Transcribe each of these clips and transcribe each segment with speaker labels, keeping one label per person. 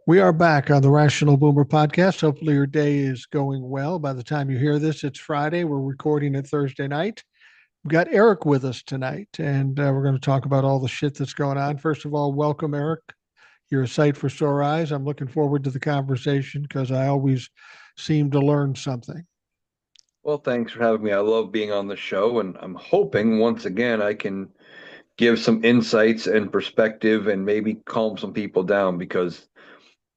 Speaker 1: We are back on the Rational Boomer podcast. Hopefully, your day is going well. By the time you hear this, it's Friday. We're recording it Thursday night. We've got Eric with us tonight, and we're going to talk about all the shit that's going on. First of all, welcome, Eric. You're a sight for sore eyes. I'm looking forward to the conversation because I always seem to learn something.
Speaker 2: Well, thanks for having me. I love being on the show, and I'm hoping once again I can give some insights and perspective and maybe calm some people down because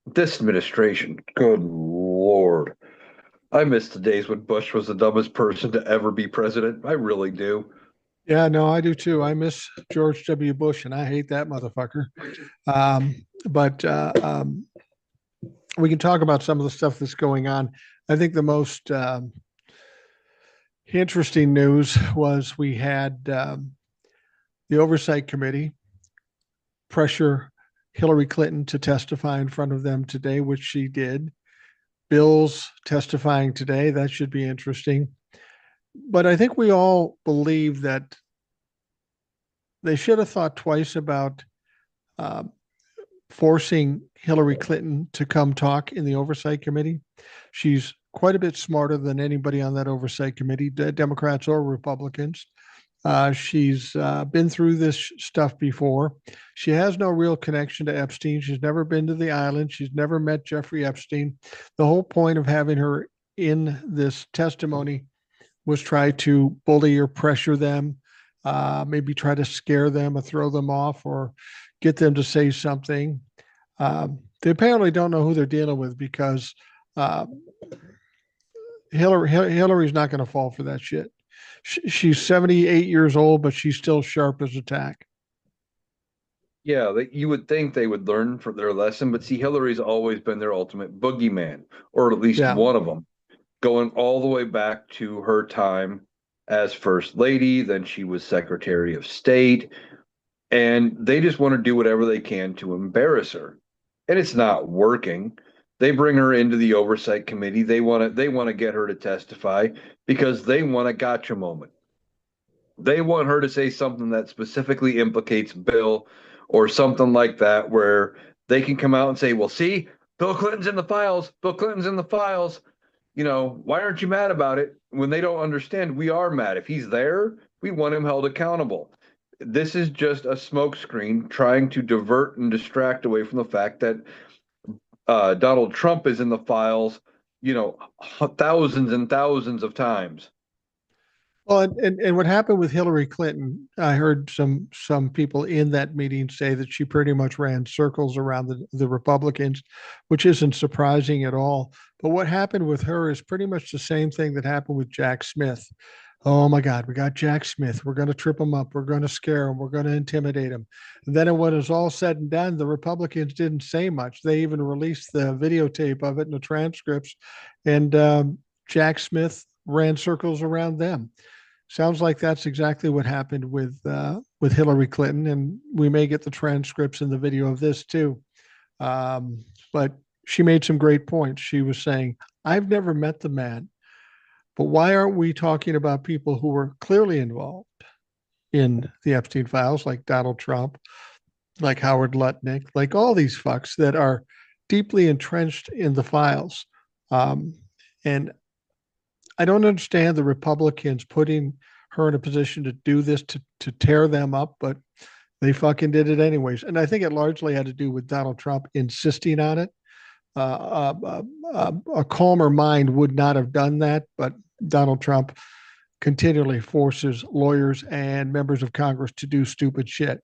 Speaker 2: this administration, good Lord, I miss the days when Bush was the dumbest person to ever be president. I really do.
Speaker 1: Yeah, no, I do too. I miss George W. Bush, and I hate that motherfucker. But we can talk about some of the stuff that's going on. I think the most interesting news was we had the Oversight Committee pressure Hilary Clinton to testify in front of them today, which she did. Bill's testifying today. That should be interesting. But I think we all believe that they should have thought twice about uh, forcing Hillary Clinton to come talk in the Oversight Committee. She's quite a bit smarter than anybody on that Oversight Committee, Democrats or Republicans. She's been through this stuff before. She has no real connection to Epstein. She's never been to the island. She's never met Jeffrey Epstein. The whole point of having her in this testimony was try to bully or pressure them, maybe try to scare them or throw them off or get them to say something. They apparently don't know who they're dealing with because uh, Hillary's not going to fall for that shit. She's 78 years old, but she's still sharp as a tack.
Speaker 2: Yeah, you would think they would learn from their lesson, but see, Hillary's always been their ultimate boogeyman, or at least
Speaker 1: Yeah.
Speaker 2: one of them, going all the way back to her time as First Lady. Then she was Secretary of State, and they just want to do whatever they can to embarrass her. And it's not working. They bring her into the oversight committee. They want to get her to testify because they want a gotcha moment. They want her to say something that specifically implicates Bill or something like that, where they can come out and say, well, see, Bill Clinton's in the files. Bill Clinton's in the files. Why aren't you mad about it? When they don't understand, we are mad. If he's there, we want him held accountable. This is just a smokescreen trying to divert and distract away from the fact that Donald Trump is in the files, thousands and thousands of times.
Speaker 1: Well, and what happened with Hillary Clinton, I heard some people in that meeting say that she pretty much ran circles around the Republicans, which isn't surprising at all. But what happened with her is pretty much the same thing that happened with Jack Smith. Oh my God, we got Jack Smith. We're going to trip him up. We're going to scare him. We're going to intimidate him. And then when it was all said and done, the Republicans didn't say much. They even released the videotape of it and the transcripts. And Jack Smith ran circles around them. Sounds like that's exactly what happened with Hillary Clinton, and we may get the transcripts and the video of this too. But she made some great points. She was saying, "I've never met the man, but why aren't we talking about people who were clearly involved in the Epstein files, like Donald Trump, like Howard Lutnick, like all these fucks that are deeply entrenched in the files?" And I don't understand the Republicans putting her in a position to do this to tear them up, but they fucking did it anyways. And I think it largely had to do with Donald Trump insisting on it. A calmer mind would not have done that, but Donald Trump continually forces lawyers and members of Congress to do stupid shit.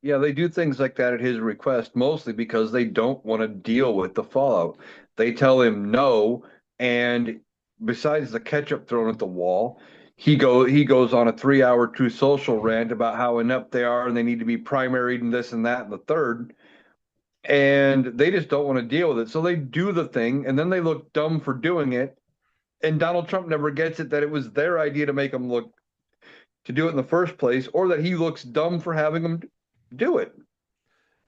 Speaker 2: Yeah, they do things like that at his request, mostly because they don't want to deal with the fallout. They tell him no, and besides the ketchup thrown at the wall, he goes on a 3 hour True Social rant about how inept they are and they need to be primaried and this and that and the third. And they just don't want to deal with it. So they do the thing and then they look dumb for doing it. And Donald Trump never gets it that it was their idea to make him look to do it in the first place, or that he looks dumb for having them do it.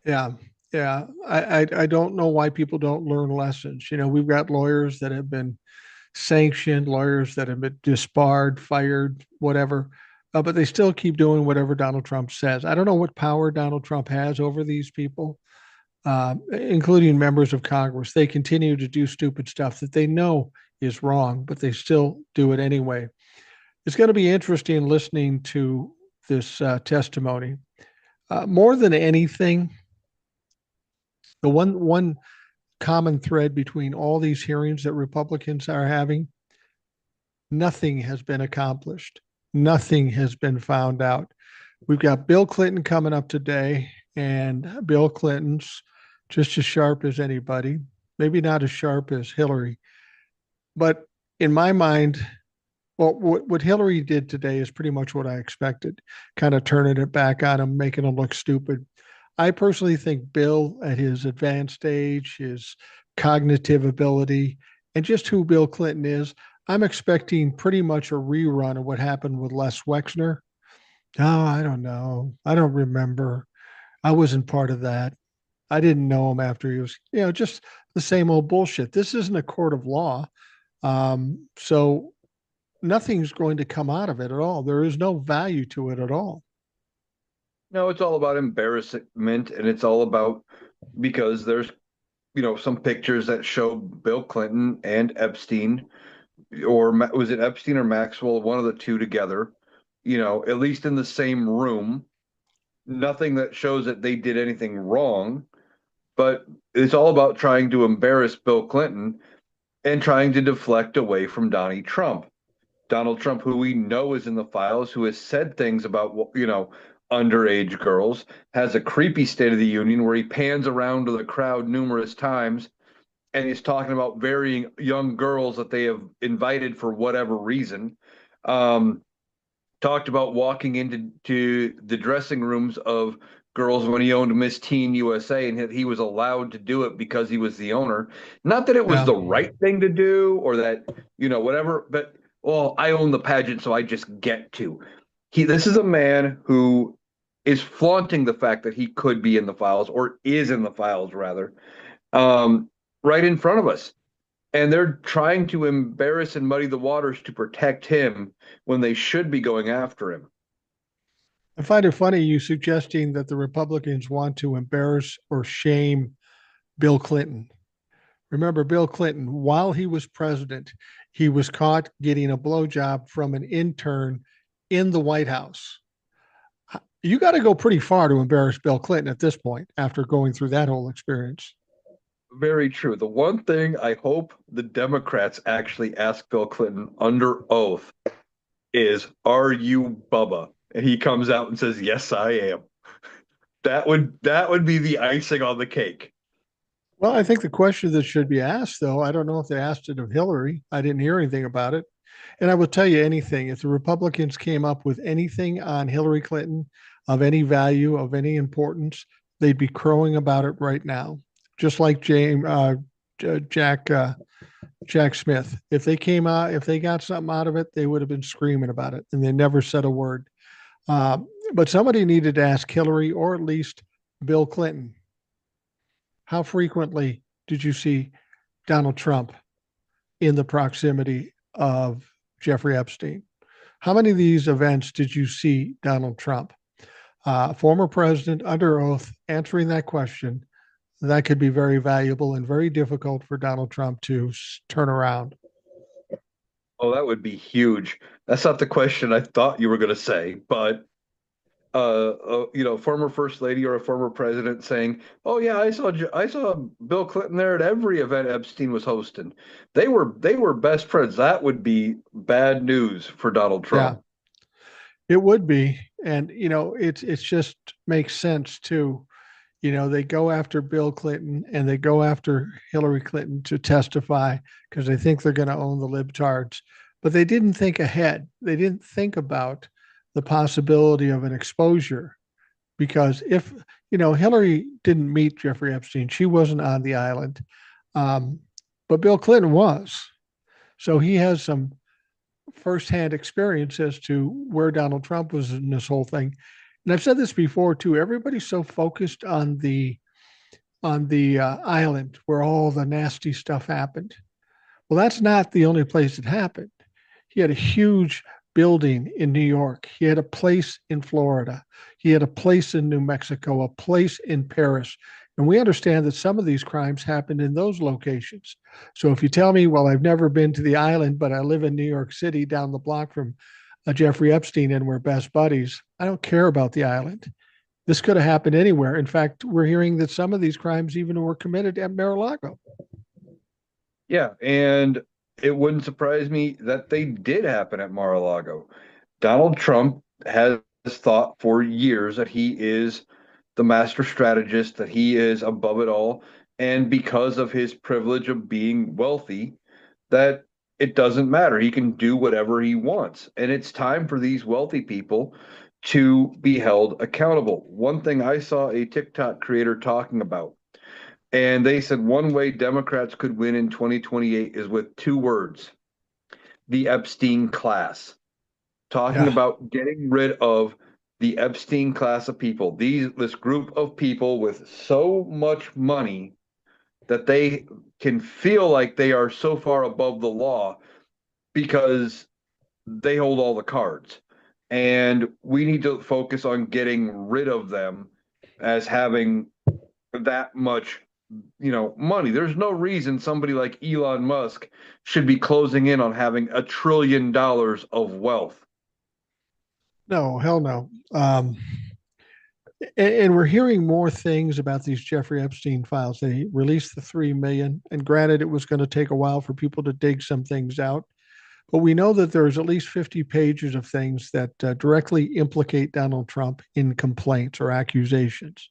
Speaker 1: Yeah, yeah. I don't know why people don't learn lessons. You know, we've got lawyers that have been sanctioned, lawyers that have been disbarred, fired, whatever, but they still keep doing whatever Donald Trump says. I don't know what power Donald Trump has over these people. including members of Congress. They continue to do stupid stuff that they know is wrong, but they still do it anyway. It's going to be interesting listening to this testimony. More than anything, the one common thread between all these hearings that Republicans are having, nothing has been accomplished. Nothing has been found out. We've got Bill Clinton coming up today, and Bill Clinton's just as sharp as anybody, maybe not as sharp as Hillary. But in my mind, well, what Hillary did today is pretty much what I expected, kind of turning it back on him, making him look stupid. I personally think Bill, at his advanced age, his cognitive ability, and just who Bill Clinton is, I'm expecting pretty much a rerun of what happened with Les Wexner. Oh, I don't know. I don't remember. I wasn't part of that. I didn't know him after he was, just the same old bullshit. This isn't a court of law. So nothing's going to come out of it at all. There is no value to it at all.
Speaker 2: No, it's all about embarrassment, and it's all about because there's some pictures that show Bill Clinton and Epstein, or was it Epstein or Maxwell, one of the two together, at least in the same room. Nothing that shows that they did anything wrong, but it's all about trying to embarrass Bill Clinton and trying to deflect away from Donnie Trump. Donald Trump, who we know is in the files, who has said things about, underage girls, has a creepy State of the Union where he pans around to the crowd numerous times and he's talking about varying young girls that they have invited for whatever reason. Um, Talked about walking into the dressing rooms of girls when he owned Miss Teen USA, and he was allowed to do it because he was the owner. Not that it was
Speaker 1: Yeah.
Speaker 2: the right thing to do or that, whatever, but well, I own the pageant, so I just get to. This is a man who is flaunting the fact that he could be in the files, or is in the files rather, um, right in front of us. And they're trying to embarrass and muddy the waters to protect him when they should be going after him.
Speaker 1: I find it funny you suggesting that the Republicans want to embarrass or shame Bill Clinton. Remember, Bill Clinton, while he was president, he was caught getting a blowjob from an intern in the White House. You got to go pretty far to embarrass Bill Clinton at this point after going through that whole experience.
Speaker 2: Very true. The one thing I hope the Democrats actually ask Bill Clinton under oath is, "Are you Bubba?" And he comes out and says, "Yes, I am." That would be the icing on the cake.
Speaker 1: Well, I think the question that should be asked, though, I don't know if they asked it of Hillary. I didn't hear anything about it. And I will tell you anything, if the Republicans came up with anything on Hillary Clinton of any value, of any importance, they'd be crowing about it right now. Just like Jack Smith. If they came out, if they got something out of it, they would have been screaming about it, and they never said a word. Uh, but somebody needed to ask Hillary or at least Bill Clinton, how frequently did you see Donald Trump in the proximity of Jeffrey Epstein? How many of these events did you see Donald Trump, former president under oath, answering that question? That could be very valuable and very difficult for Donald Trump to turn around.
Speaker 2: Oh, that would be huge. That's not the question I thought you were going to say, but former first lady or a former president saying, "Oh yeah, I saw Bill Clinton there at every event Epstein was hosting. They were best friends." That would be bad news for Donald
Speaker 1: Yeah,
Speaker 2: Trump.
Speaker 1: it would be, and it's just makes sense too. They go after Bill Clinton and they go after Hillary Clinton to testify because they think they're going to own the libtards. But they didn't think ahead. They didn't think about the possibility of an exposure because if, Hillary didn't meet Jeffrey Epstein, she wasn't on the island. Um, but Bill Clinton was. So he has some firsthand experience as to where Donald Trump was in this whole thing. And I've said this before too. Everybody's so focused on the island where all the nasty stuff happened. Well, that's not the only place it happened. He had a huge building in New York. He had a place in Florida. He had a place in New Mexico, a place in Paris. And we understand that some of these crimes happened in those locations. So if you tell me, well, I've never been to the island, but I live in New York City down the block from Jeffrey Epstein and we're best buddies, I don't care about the island. This could have happened anywhere. In fact, we're hearing that some of these crimes even were committed at Mar-a-Lago.
Speaker 2: Yeah, and it wouldn't surprise me that they did happen at Mar-a-Lago. Donald Trump has thought for years that he is the master strategist, that he is above it all, and because of his privilege of being wealthy, that it doesn't matter. He can do whatever he wants. And it's time for these wealthy people to be held accountable. One thing I saw a TikTok creator talking about, and they said one way Democrats could win in 2028 is with two words: the Epstein class. Talking
Speaker 1: Yeah.
Speaker 2: about getting rid of the Epstein class of people. This group of people with so much money that they can feel like they are so far above the law because they hold all the cards. And we need to focus on getting rid of them as having that much, money. There's no reason somebody like Elon Musk should be closing in on having $1 trillion of wealth.
Speaker 1: No, hell no. And we're hearing more things about these Jeffrey Epstein files. They released the 3 million, and granted, it was going to take a while for people to dig some things out. But we know that there's at least 50 pages of things that directly implicate Donald Trump in complaints or accusations,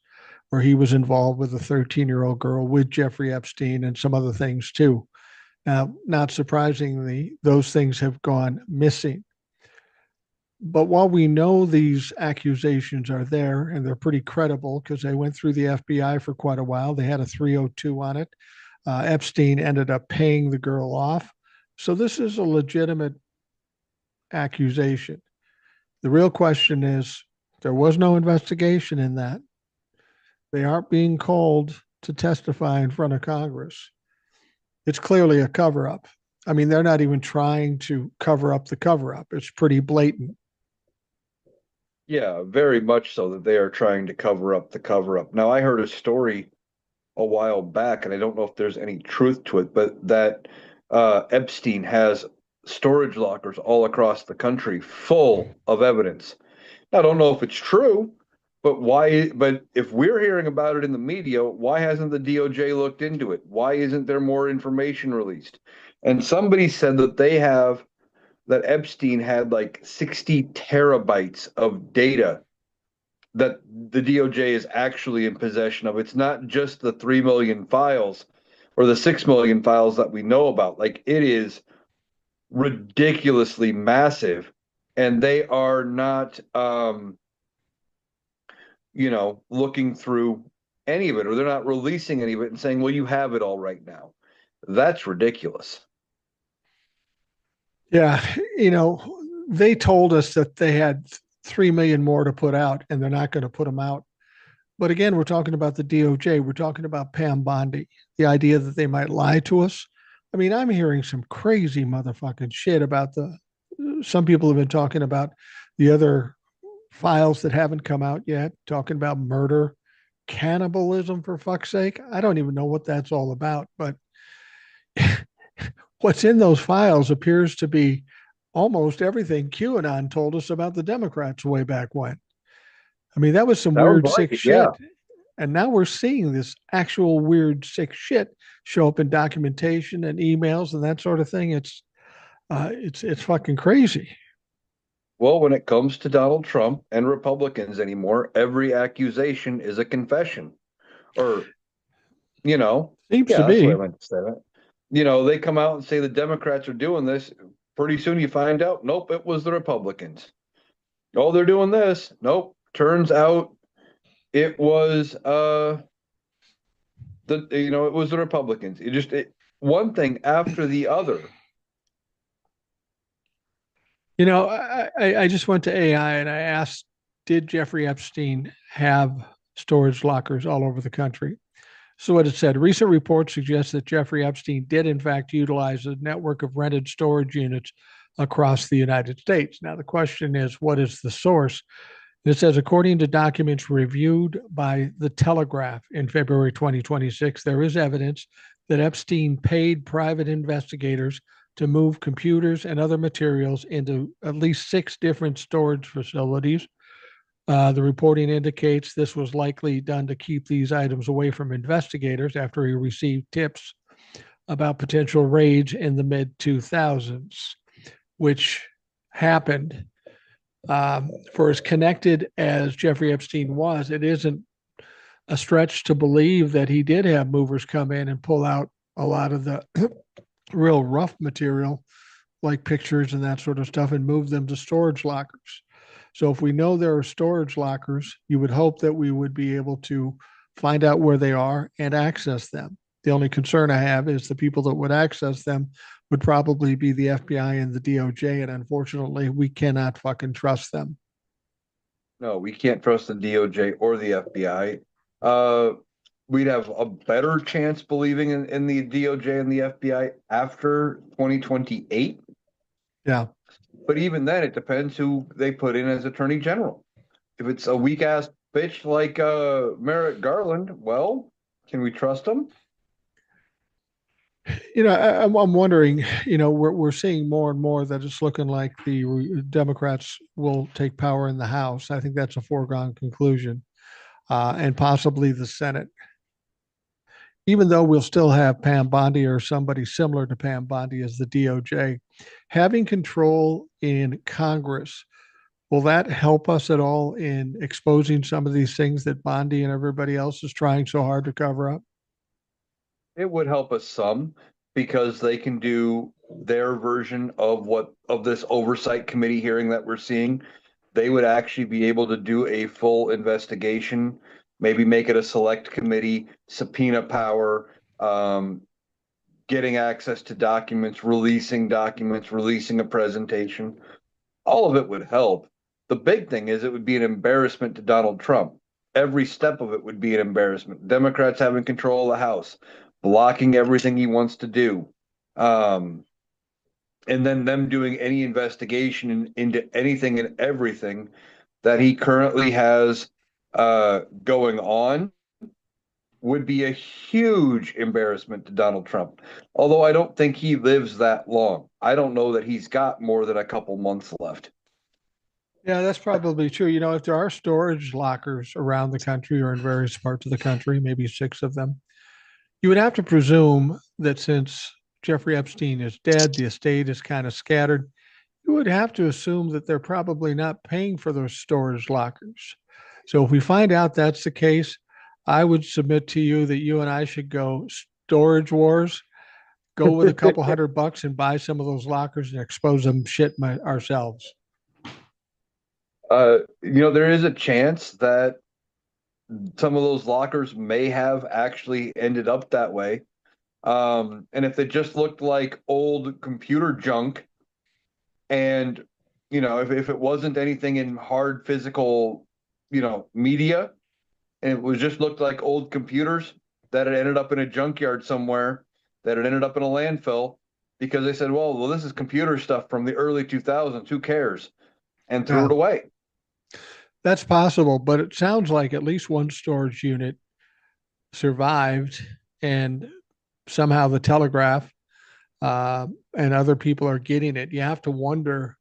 Speaker 1: where he was involved with a 13-year-old girl with Jeffrey Epstein and some other things too. Now, not surprisingly, those things have gone missing. But while we know these accusations are there and they're pretty credible because they went through the FBI for quite a while, they had a 302 on it. Epstein ended up paying the girl off. So this is a legitimate accusation. The real question is there was no investigation in that. They aren't being called to testify in front of Congress. It's clearly a cover up. I mean, they're not even trying to cover up the cover up. It's pretty blatant.
Speaker 2: Yeah, very much so that they are trying to cover up the cover up. Now, I heard a story a while back, and I don't know if there's any truth to it, but that Epstein has storage lockers all across the country full of evidence. I don't know if it's true, but why? But if we're hearing about it in the media, why hasn't the DOJ looked into it? Why isn't there more information released? And somebody said that Epstein had like 60 terabytes of data that the DOJ is actually in possession of. It's not just the 3 million files or the 6 million files that we know about. Like, it is ridiculously massive, and they are not, looking through any of it, or they're not releasing any of it and saying, well, you have it all right now. That's ridiculous.
Speaker 1: Yeah, you know, they told us that they had 3 million more to put out and they're not going to put them out. But again, we're talking about the DOJ. We're talking about Pam Bondi, the idea that they might lie to us. I mean, I'm hearing some crazy motherfucking shit about some people have been talking about the other files that haven't come out yet, talking about murder, cannibalism, for fuck's sake. I don't even know what that's all about. But what's in those files appears to be almost everything QAnon told us about the Democrats way back when. I mean, that was some
Speaker 2: Sounds
Speaker 1: weird,
Speaker 2: like
Speaker 1: sick
Speaker 2: it, yeah.
Speaker 1: shit. And now we're seeing this actual weird, sick shit show up in documentation and emails and that sort of thing. It's fucking crazy.
Speaker 2: Well, when it comes to Donald Trump and Republicans anymore, every accusation is a confession. Or, you know,
Speaker 1: Seems to
Speaker 2: yeah, that's what I
Speaker 1: be.
Speaker 2: meant to say that. They come out and say the Democrats are doing this. Pretty soon you find out, nope, it was the Republicans. Oh, they're doing this. Nope. Turns out it was it was the Republicans. One thing after the other.
Speaker 1: I just went to AI and I asked, did Jeffrey Epstein have storage lockers all over the country? So what it said, recent reports suggest that Jeffrey Epstein did in fact utilize a network of rented storage units across the United States. Now, the question is, what is the source? It says, according to documents reviewed by The Telegraph in February 2026, there is evidence that Epstein paid private investigators to move computers and other materials into at least 6 different storage facilities. The reporting indicates this was likely done to keep these items away from investigators after he received tips about potential raids in the mid 2000s, which happened. For as connected as Jeffrey Epstein was, it isn't a stretch to believe that he did have movers come in and pull out a lot of the real rough material, like pictures and that sort of stuff, and move them to storage lockers. So if we know there are storage lockers, you would hope that we would be able to find out where they are and access them. The only concern I have is the people that would access them would probably be the FBI and the DOJ, and unfortunately, we cannot fucking trust them.
Speaker 2: No, we can't trust the DOJ or the FBI. Uh, we'd have a better chance believing in the DOJ and the FBI after 2028.
Speaker 1: Yeah.
Speaker 2: But even then, it depends who they put in as Attorney General. If it's a weak ass bitch like Merrick Garland, well, can we trust him?
Speaker 1: I'm wondering, we're seeing more and more that it's looking like the Democrats will take power in the House. I think that's a foregone conclusion, and possibly the Senate. Even though we'll still have Pam Bondi or somebody similar to Pam Bondi as the DOJ, having control in Congress, will that help us at all in exposing some of these things that Bondi and everybody else is trying so hard to cover up?
Speaker 2: It would help us some because they can do their version of this oversight committee hearing that we're seeing. They would actually be able to do a full investigation, maybe make it a select committee, subpoena power, getting access to documents, releasing a presentation. All of it would help. The big thing is it would be an embarrassment to Donald Trump. Every step of it would be an embarrassment. Democrats having control of the House, blocking everything he wants to do. Um, and then them doing any investigation into anything and everything that he currently has going on would be a huge embarrassment to Donald Trump. Although I don't think he lives that long. I don't know that he's got more than a couple months left.
Speaker 1: Yeah, that's probably true. If there are storage lockers around the country or in various parts of the country, maybe 6 of them, you would have to presume that since Jeffrey Epstein is dead, the estate is kind of scattered. You would have to assume that they're probably not paying for those storage lockers. So if we find out that's the case, I would submit to you that you and I should go storage wars, go with a couple $100 and buy some of those lockers and expose them ourselves.
Speaker 2: There is a chance that some of those lockers may have actually ended up that way. And if they just looked like old computer junk, and if it wasn't anything in hard physical, media, and it was just looked like old computers that had ended up in a junkyard somewhere, that had ended up in a landfill, because they said, well, this is computer stuff from the early 2000s. Who cares? And threw
Speaker 1: Yeah,
Speaker 2: it away.
Speaker 1: that's possible, but it sounds like at least one storage unit survived, and somehow the Telegraph and other people are getting it. You have to wonder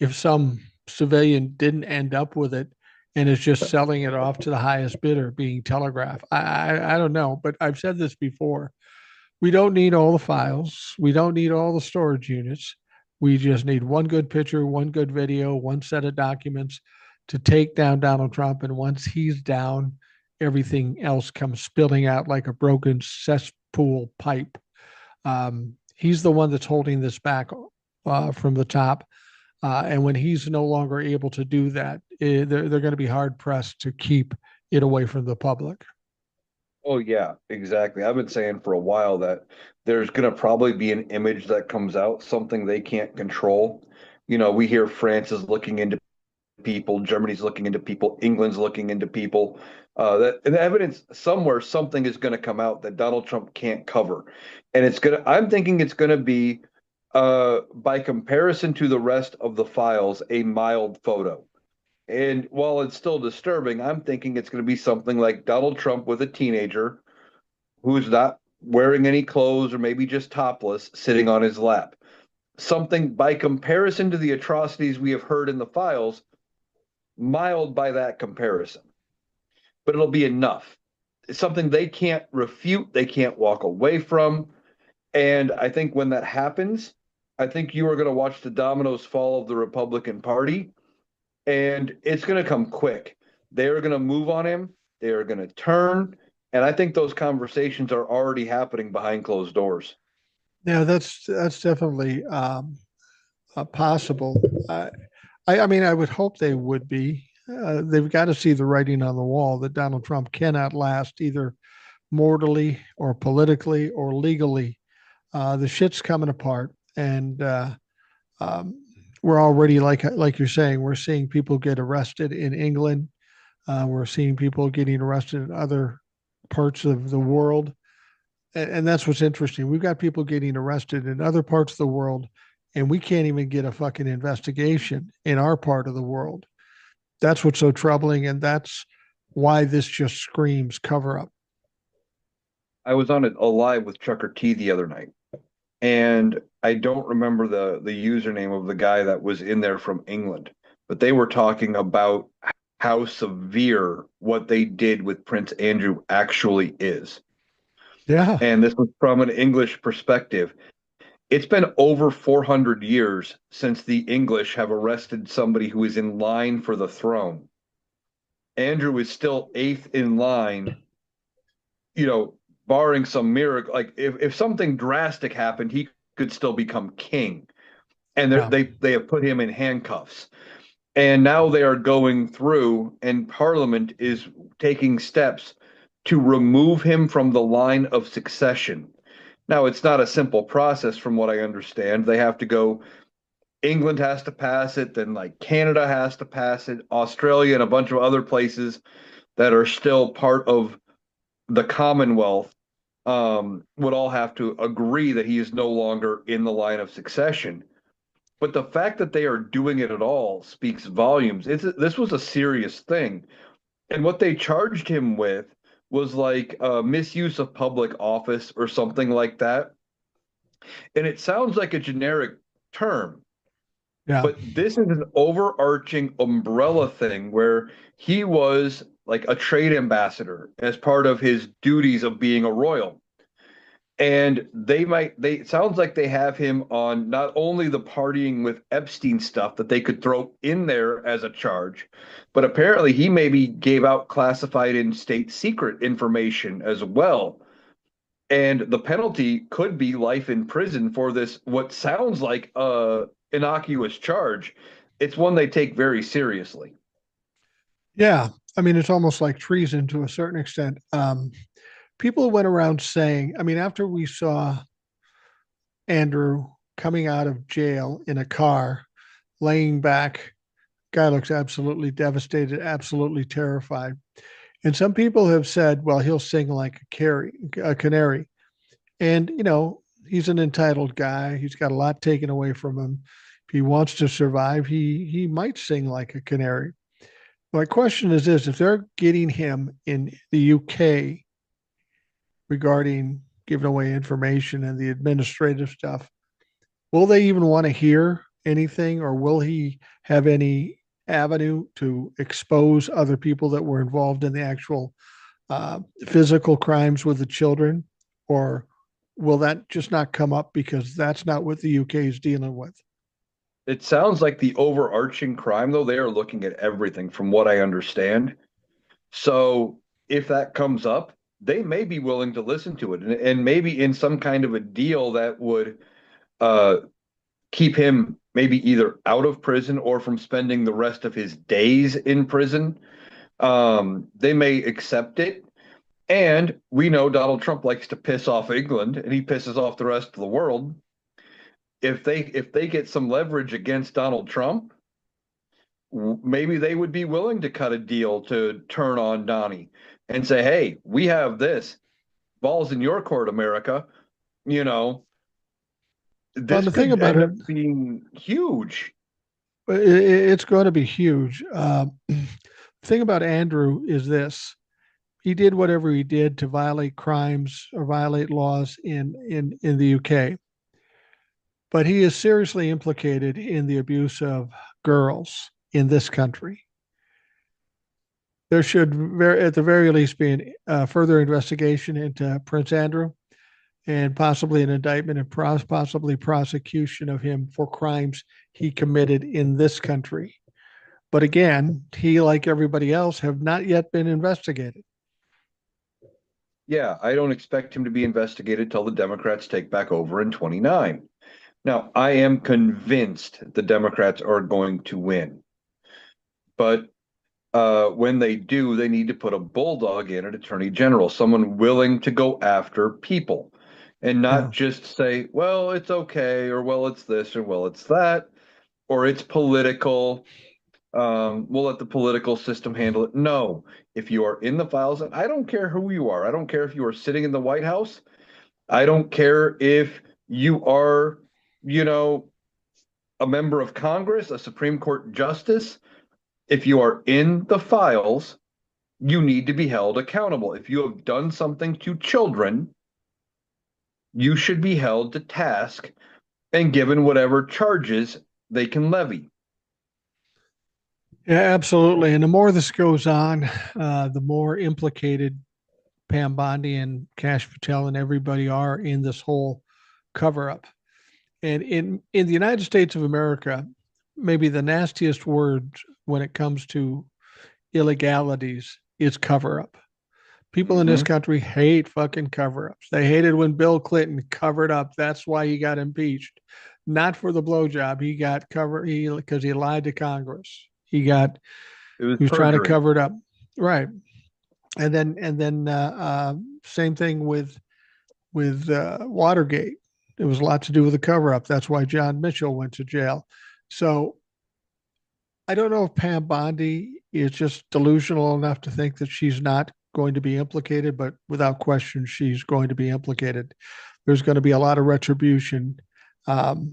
Speaker 1: if some civilian didn't end up with it and is just selling it off to the highest bidder, being Telegraph. I don't know, but I've said this before. We don't need all the files. We don't need all the storage units. We just need one good picture, one good video, one set of documents to take down Donald Trump. And once he's down, everything else comes spilling out like a broken cesspool pipe. He's the one that's holding this back from the top. And when he's no longer able to do that, they're going to be hard pressed to keep it away from the public.
Speaker 2: Oh yeah, exactly. I've been saying for a while that there's going to probably be an image that comes out, something they can't control. We hear France is looking into people, Germany's looking into people, England's looking into people. That the evidence somewhere, something is going to come out that Donald Trump can't cover, and I'm thinking it's going to be by comparison to the rest of the files, a mild photo. And while it's still disturbing, I'm thinking it's going to be something like Donald Trump with a teenager who's not wearing any clothes or maybe just topless sitting on his lap. Something by comparison to the atrocities we have heard in the files, mild by that comparison. But it'll be enough. It's something they can't refute, they can't walk away from. And I think when that happens, I think you are going to watch the dominoes fall of the Republican Party, and it's going to come quick. They are going to move on him, they are going to turn. And I think those conversations are already happening behind closed doors.
Speaker 1: Yeah, that's definitely possible. I mean, I would hope they would be. They've got to see the writing on the wall that Donald Trump cannot last either morally or politically or legally. The shit's coming apart, and um, we're already like you're saying, we're seeing people get arrested in England. We're seeing people getting arrested in other parts of the world, and that's what's interesting. We've got people getting arrested in other parts of the world, and we can't even get a fucking investigation in our part of the world. That's what's so troubling, and that's why this just screams cover up.
Speaker 2: I was on a live with Chucker T the other night, and I don't remember the username of the guy that was in there from England, but they were talking about how severe what they did with Prince Andrew actually is.
Speaker 1: Yeah,
Speaker 2: And this was from an English perspective. It's been over 400 years since the English have arrested somebody who is in line for the throne. Andrew is still eighth in line, you know, barring some miracle. Like if something drastic happened, he could still become king. And
Speaker 1: yeah,
Speaker 2: they have put him in handcuffs. And now they are going through, and Parliament is taking steps to remove him from the line of succession. Now, it's not a simple process, from what I understand. They have to go, England has to pass it, then like Canada has to pass it, Australia, and a bunch of other places that are still part of the Commonwealth would all have to agree that he is no longer in the line of succession. But the fact that they are doing it at all speaks volumes. This was a serious thing. And what they charged him with was like misuse of public office or something like that. And it sounds like a generic term,
Speaker 1: yeah,
Speaker 2: but this is an overarching umbrella thing where he was like a trade ambassador as part of his duties of being a royal. And they it sounds like they have him on not only the partying with Epstein stuff that they could throw in there as a charge, but apparently he maybe gave out classified and state secret information as well. And the penalty could be life in prison for this, what sounds like a innocuous charge. It's one they take very seriously.
Speaker 1: yeah. I mean, it's almost like treason to a certain extent. People went around saying, I mean, after we saw Andrew coming out of jail in a car, laying back, guy looks absolutely devastated, absolutely terrified. And some people have said, well, he'll sing like a canary. And, you know, he's an entitled guy. He's got a lot taken away from him. If he wants to survive, he might sing like a canary. My question is this: if they're getting him in the UK regarding giving away information and the administrative stuff, will they even want to hear anything, or will he have any avenue to expose other people that were involved in the actual physical crimes with the children, or will that just not come up because that's not what the UK is dealing with?
Speaker 2: It sounds like the overarching crime, though, they are looking at everything from what I understand. So if that comes up, they may be willing to listen to it, and maybe in some kind of a deal that would uh, keep him maybe either out of prison or from spending the rest of his days in prison. They may accept it. And we know Donald Trump likes to piss off England, and he pisses off the rest of the world. If they get some leverage against Donald Trump, maybe they would be willing to cut a deal to turn on Donnie and say, "Hey, we have this. Balls in your court, America." You know,
Speaker 1: Well,
Speaker 2: this
Speaker 1: the thing
Speaker 2: could
Speaker 1: about
Speaker 2: end
Speaker 1: it,
Speaker 2: up being huge.
Speaker 1: it's going to be huge. The thing about Andrew is this: he did whatever he did to violate crimes or violate laws in the UK, but he is seriously implicated in the abuse of girls in this country. There should, at the very least, be a further investigation into Prince Andrew and possibly an indictment and possibly prosecution of him for crimes he committed in this country. But again, he, like everybody else, have not yet been investigated.
Speaker 2: Yeah, I don't expect him to be investigated till the Democrats take back over in 29. Now, I am convinced the Democrats are going to win, but when they do, they need to put a bulldog in an attorney general, someone willing to go after people and not
Speaker 1: Yeah.
Speaker 2: just say, well, it's okay, or well, it's this, or well, it's that, or it's political. We'll let the political system handle it. No, if you are in the files, and I don't care who you are, I don't care if you are sitting in the White House, I don't care if you are, you know, a member of Congress, a Supreme Court justice. If you are in the files, you need to be held accountable. If you have done something to children, you should be held to task and given whatever charges they can levy.
Speaker 1: Yeah, absolutely. And the more this goes on, the more implicated Pam Bondi and Cash Patel and everybody are in this whole cover up. And in the United States of America, maybe the nastiest word when it comes to illegalities is cover up. People in this
Speaker 2: Mm-hmm.
Speaker 1: country hate fucking cover ups. They hated when Bill Clinton covered up. That's why he got impeached. Not for the blowjob. He got covered because he lied to Congress.
Speaker 2: It was
Speaker 1: He was trying to
Speaker 2: perjury.
Speaker 1: cover it up. Right. And then same thing with Watergate. It was a lot to do with the cover up. That's why John Mitchell went to jail. So I don't know if Pam Bondi is just delusional enough to think that she's not going to be implicated, but without question, she's going to be implicated. There's going to be a lot of retribution um,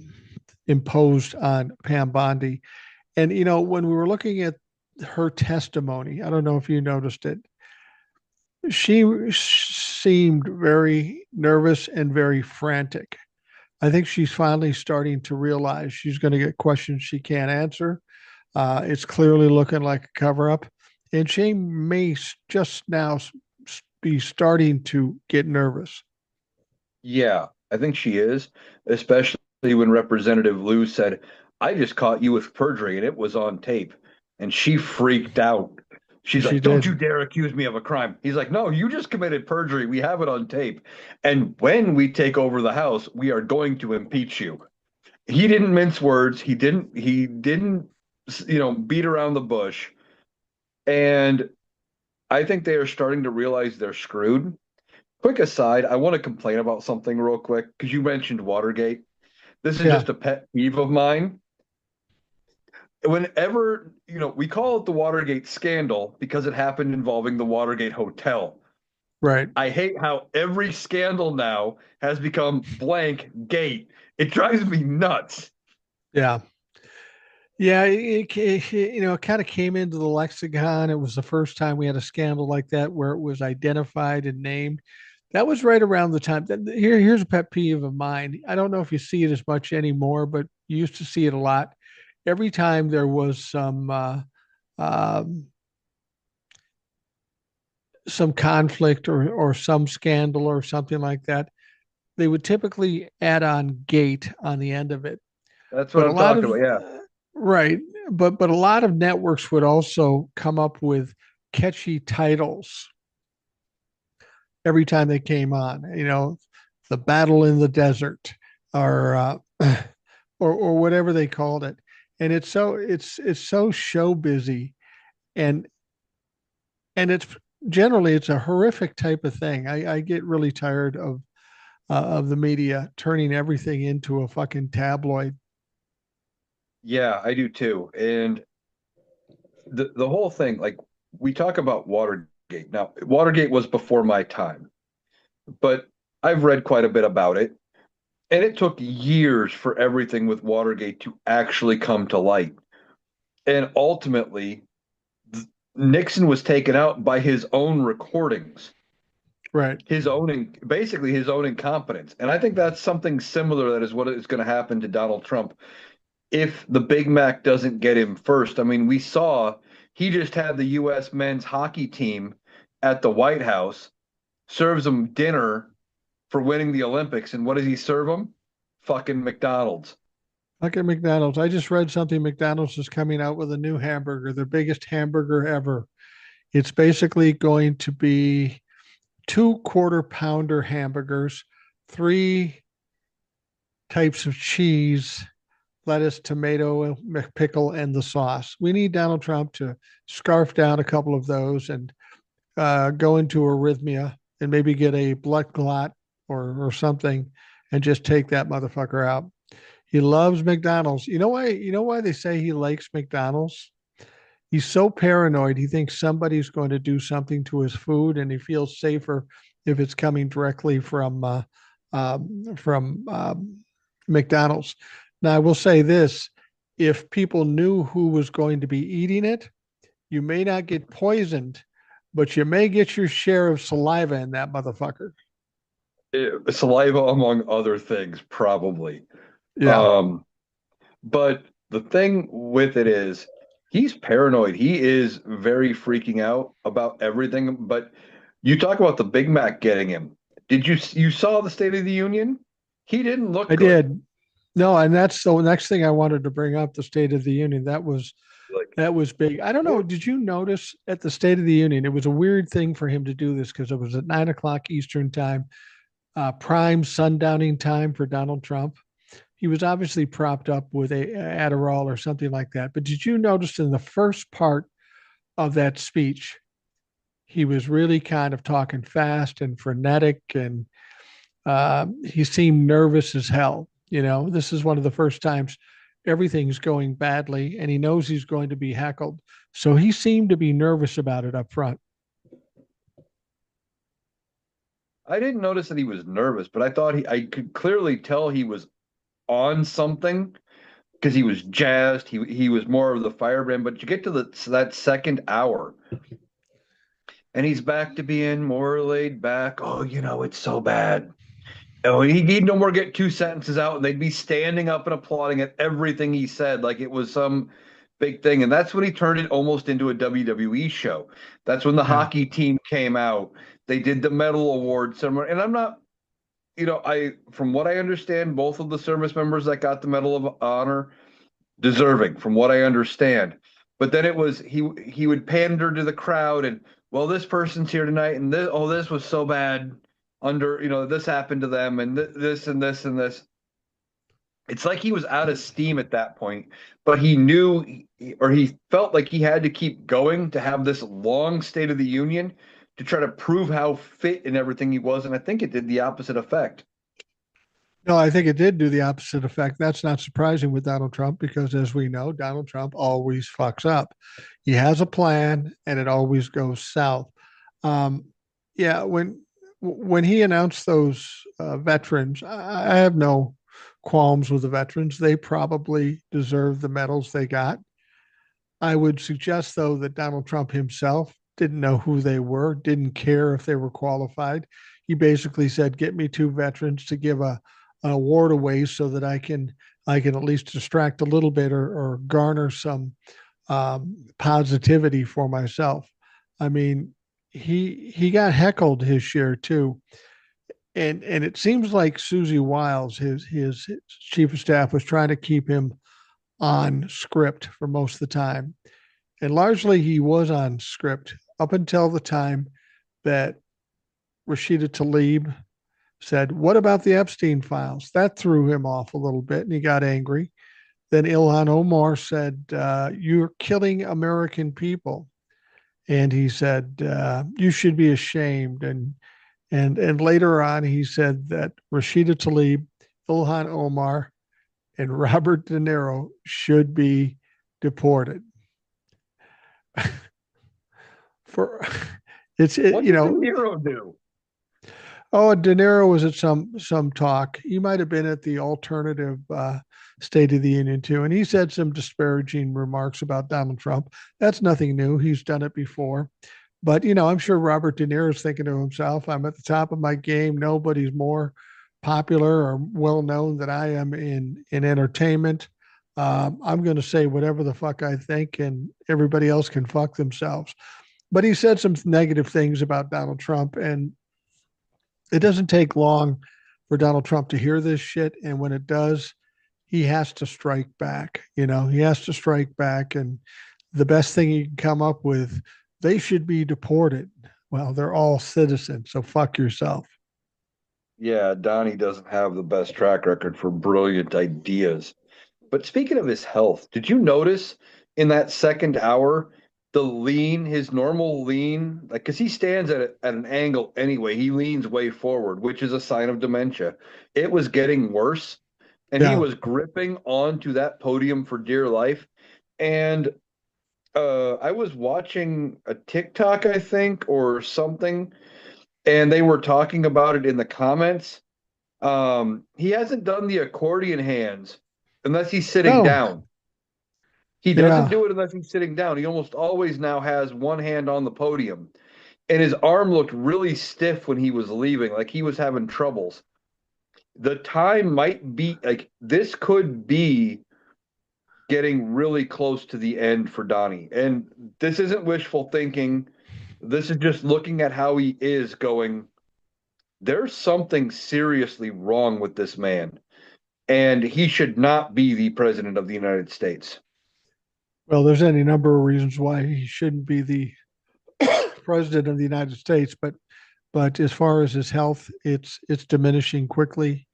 Speaker 1: imposed on Pam Bondi. And, you know, when we were looking at her testimony, I don't know if you noticed it, she seemed very nervous and very frantic. I think she's finally starting to realize she's going to get questions she can't answer. It's clearly looking like a cover up. And she may just now be starting to get nervous.
Speaker 2: Yeah, I think she is, especially when Representative Lou said, I just caught you with perjury and it was on tape. And she freaked out. She's
Speaker 1: She
Speaker 2: like, don't
Speaker 1: did.
Speaker 2: you dare accuse me of a crime. He's like, no, you just committed perjury. We have it on tape. And when we take over the House, we are going to impeach you. He didn't mince words. He didn't, beat around the bush. And I think they are starting to realize they're screwed. Quick aside, I want to complain about something real quick because you mentioned Watergate. This is
Speaker 1: Yeah,
Speaker 2: just a pet peeve of mine. Whenever, we call it the Watergate scandal because it happened involving the Watergate Hotel.
Speaker 1: right.
Speaker 2: I hate how every scandal now has become blank gate. It drives me nuts.
Speaker 1: Yeah. Yeah, it kind of came into the lexicon. It was the first time we had a scandal like that where it was identified and named. That was right around the time. Here's a pet peeve of mine. I don't know if you see it as much anymore, but you used to see it a lot. Every time there was um, some conflict or some scandal or something like that, they would typically add on gate on the end of it.
Speaker 2: That's what
Speaker 1: But a
Speaker 2: I'm
Speaker 1: lot
Speaker 2: talking
Speaker 1: of
Speaker 2: about. Yeah.
Speaker 1: right, but a lot of networks would also come up with catchy titles every time they came on. You know, the battle in the desert, or or whatever they called it. And it's so show busy, and it's generally it's a horrific type of thing. I get really tired of the media turning everything into a fucking tabloid.
Speaker 2: Yeah, I do too. And the whole thing, like we talk about Watergate. Now, Watergate was before my time, but I've read quite a bit about it. And it took years for everything with Watergate to actually come to light. And ultimately, Nixon was taken out by his own recordings,
Speaker 1: Right.
Speaker 2: basically his own incompetence. And I think that's something similar that is what is going to happen to Donald Trump if the Big Mac doesn't get him first. I mean, we saw he just had the U.S. men's hockey team at the White House, serves them dinner for winning the Olympics. And what does he serve them? Fucking McDonald's.
Speaker 1: Look at McDonald's. I just read something. McDonald's is coming out with a new hamburger, the biggest hamburger ever. It's basically going to be two quarter pounder hamburgers, three types of cheese, lettuce, tomato, pickle, and the sauce. We need Donald Trump to scarf down a couple of those and go into arrhythmia and maybe get a blood clot or something and just take that motherfucker out. He loves McDonald's. You know why? You know why they say he likes McDonald's? He's so paranoid. He thinks somebody's going to do something to his food, and he feels safer if it's coming directly from McDonald's. Now, I will say this: if people knew who was going to be eating it, you may not get poisoned, but you may get your share of saliva in that motherfucker.
Speaker 2: Saliva, among other things, probably.
Speaker 1: Yeah,
Speaker 2: Um, but the thing with it is, he's paranoid. He is very freaking out about everything. But you talk about the Big Mac getting him. You saw the State of the Union? He didn't look
Speaker 1: I
Speaker 2: good.
Speaker 1: did. No, and that's the next thing I wanted to bring up, the State of the Union.
Speaker 2: Like,
Speaker 1: That was big. I don't know. Did you notice at the State of the Union? It was a weird thing for him to do this because it was at 9 o'clock Eastern time, prime sundowning time for Donald Trump. He was obviously propped up with a Adderall or something like that. But did you notice in the first part of that speech, he was really kind of talking fast and frenetic, and he seemed nervous as hell. You know, this is one of the first times everything's going badly, and he knows he's going to be heckled. So he seemed to be nervous about it up front.
Speaker 2: I didn't notice that he was nervous, but I could clearly tell he was on something because he was jazzed. He was more of the firebrand. But you get to that second hour, and he's back to being more laid back. Oh, it's so bad. Oh, he'd no more get two sentences out, and they'd be standing up and applauding at everything he said, like it was some big thing. And that's when he turned it almost into a WWE show. That's when the
Speaker 1: Yeah.
Speaker 2: hockey team came out. They did the medal award somewhere, and I'm not, I from what I understand, both of the service members that got the Medal of Honor deserving, from what I understand. But then it was he would pander to the crowd and, well, this person's here tonight, and this was so bad under, this happened to them, and this and this and this. It's like he was out of steam at that point, but he knew, or he felt like he had to keep going to have this long State of the Union to try to prove how fit and everything he was. And I think it did the opposite effect.
Speaker 1: No, I think it did do the opposite effect. That's not surprising with Donald Trump because, as we know, Donald Trump always fucks up. He has a plan, and it always goes south. Um, yeah, when he announced those veterans, I have no qualms with the veterans. They probably deserve the medals they got. I would suggest, though, that Donald Trump himself didn't know who they were, didn't care if they were qualified. He basically said, "Get me two veterans to give an award away so that I can at least distract a little bit or garner some positivity for myself." I mean, he got heckled his share too, and it seems like Susie Wiles, his chief of staff, was trying to keep him on script for most of the time. And largely he was on script up until the time that Rashida Tlaib said, "What about the Epstein files?" That threw him off a little bit and he got angry. Then Ilhan Omar said, "You're killing American people." And he said, "You should be ashamed." And later on, he said that Rashida Tlaib, Ilhan Omar, and Robert De Niro should be deported. For it's it,
Speaker 2: What
Speaker 1: you
Speaker 2: did De
Speaker 1: know
Speaker 2: Niro do?
Speaker 1: Oh, De Niro was at some talk. He might have been at the alternative State of the Union too, and he said some disparaging remarks about Donald Trump. That's nothing new. He's done it before. But I'm sure Robert De Niro is thinking to himself, "I'm at the top of my game. Nobody's more popular or well known than I am in entertainment. I'm going to say whatever the fuck I think, and everybody else can fuck themselves." But he said some negative things about Donald Trump, and it doesn't take long for Donald Trump to hear this shit. And when it does, he has to strike back. He has to strike back. And the best thing he can come up with, they should be deported. Well, they're all citizens. So fuck yourself.
Speaker 2: Yeah, Donnie doesn't have the best track record for brilliant ideas. But speaking of his health, did you notice in that second hour the lean, his normal lean, like because he stands at an angle anyway, he leans way forward, which is a sign of dementia. It was getting worse, and he
Speaker 1: Yeah.
Speaker 2: was gripping onto that podium for dear life. And I was watching a TikTok, I think, or something, and they were talking about it in the comments. He hasn't done the accordion hands unless he's sitting
Speaker 1: No.
Speaker 2: down. He doesn't
Speaker 1: Yeah.
Speaker 2: do it unless he's sitting down. He almost always now has one hand on the podium. And his arm looked really stiff when he was leaving, like he was having troubles. The time might be like this could be getting really close to the end for Donnie. And this isn't wishful thinking. This is just looking at how he is going. There's something seriously wrong with this man, and he should not be the president of the United States.
Speaker 1: Well, there's any number of reasons why he shouldn't be the president of the United States, but as far as his health, it's diminishing quickly.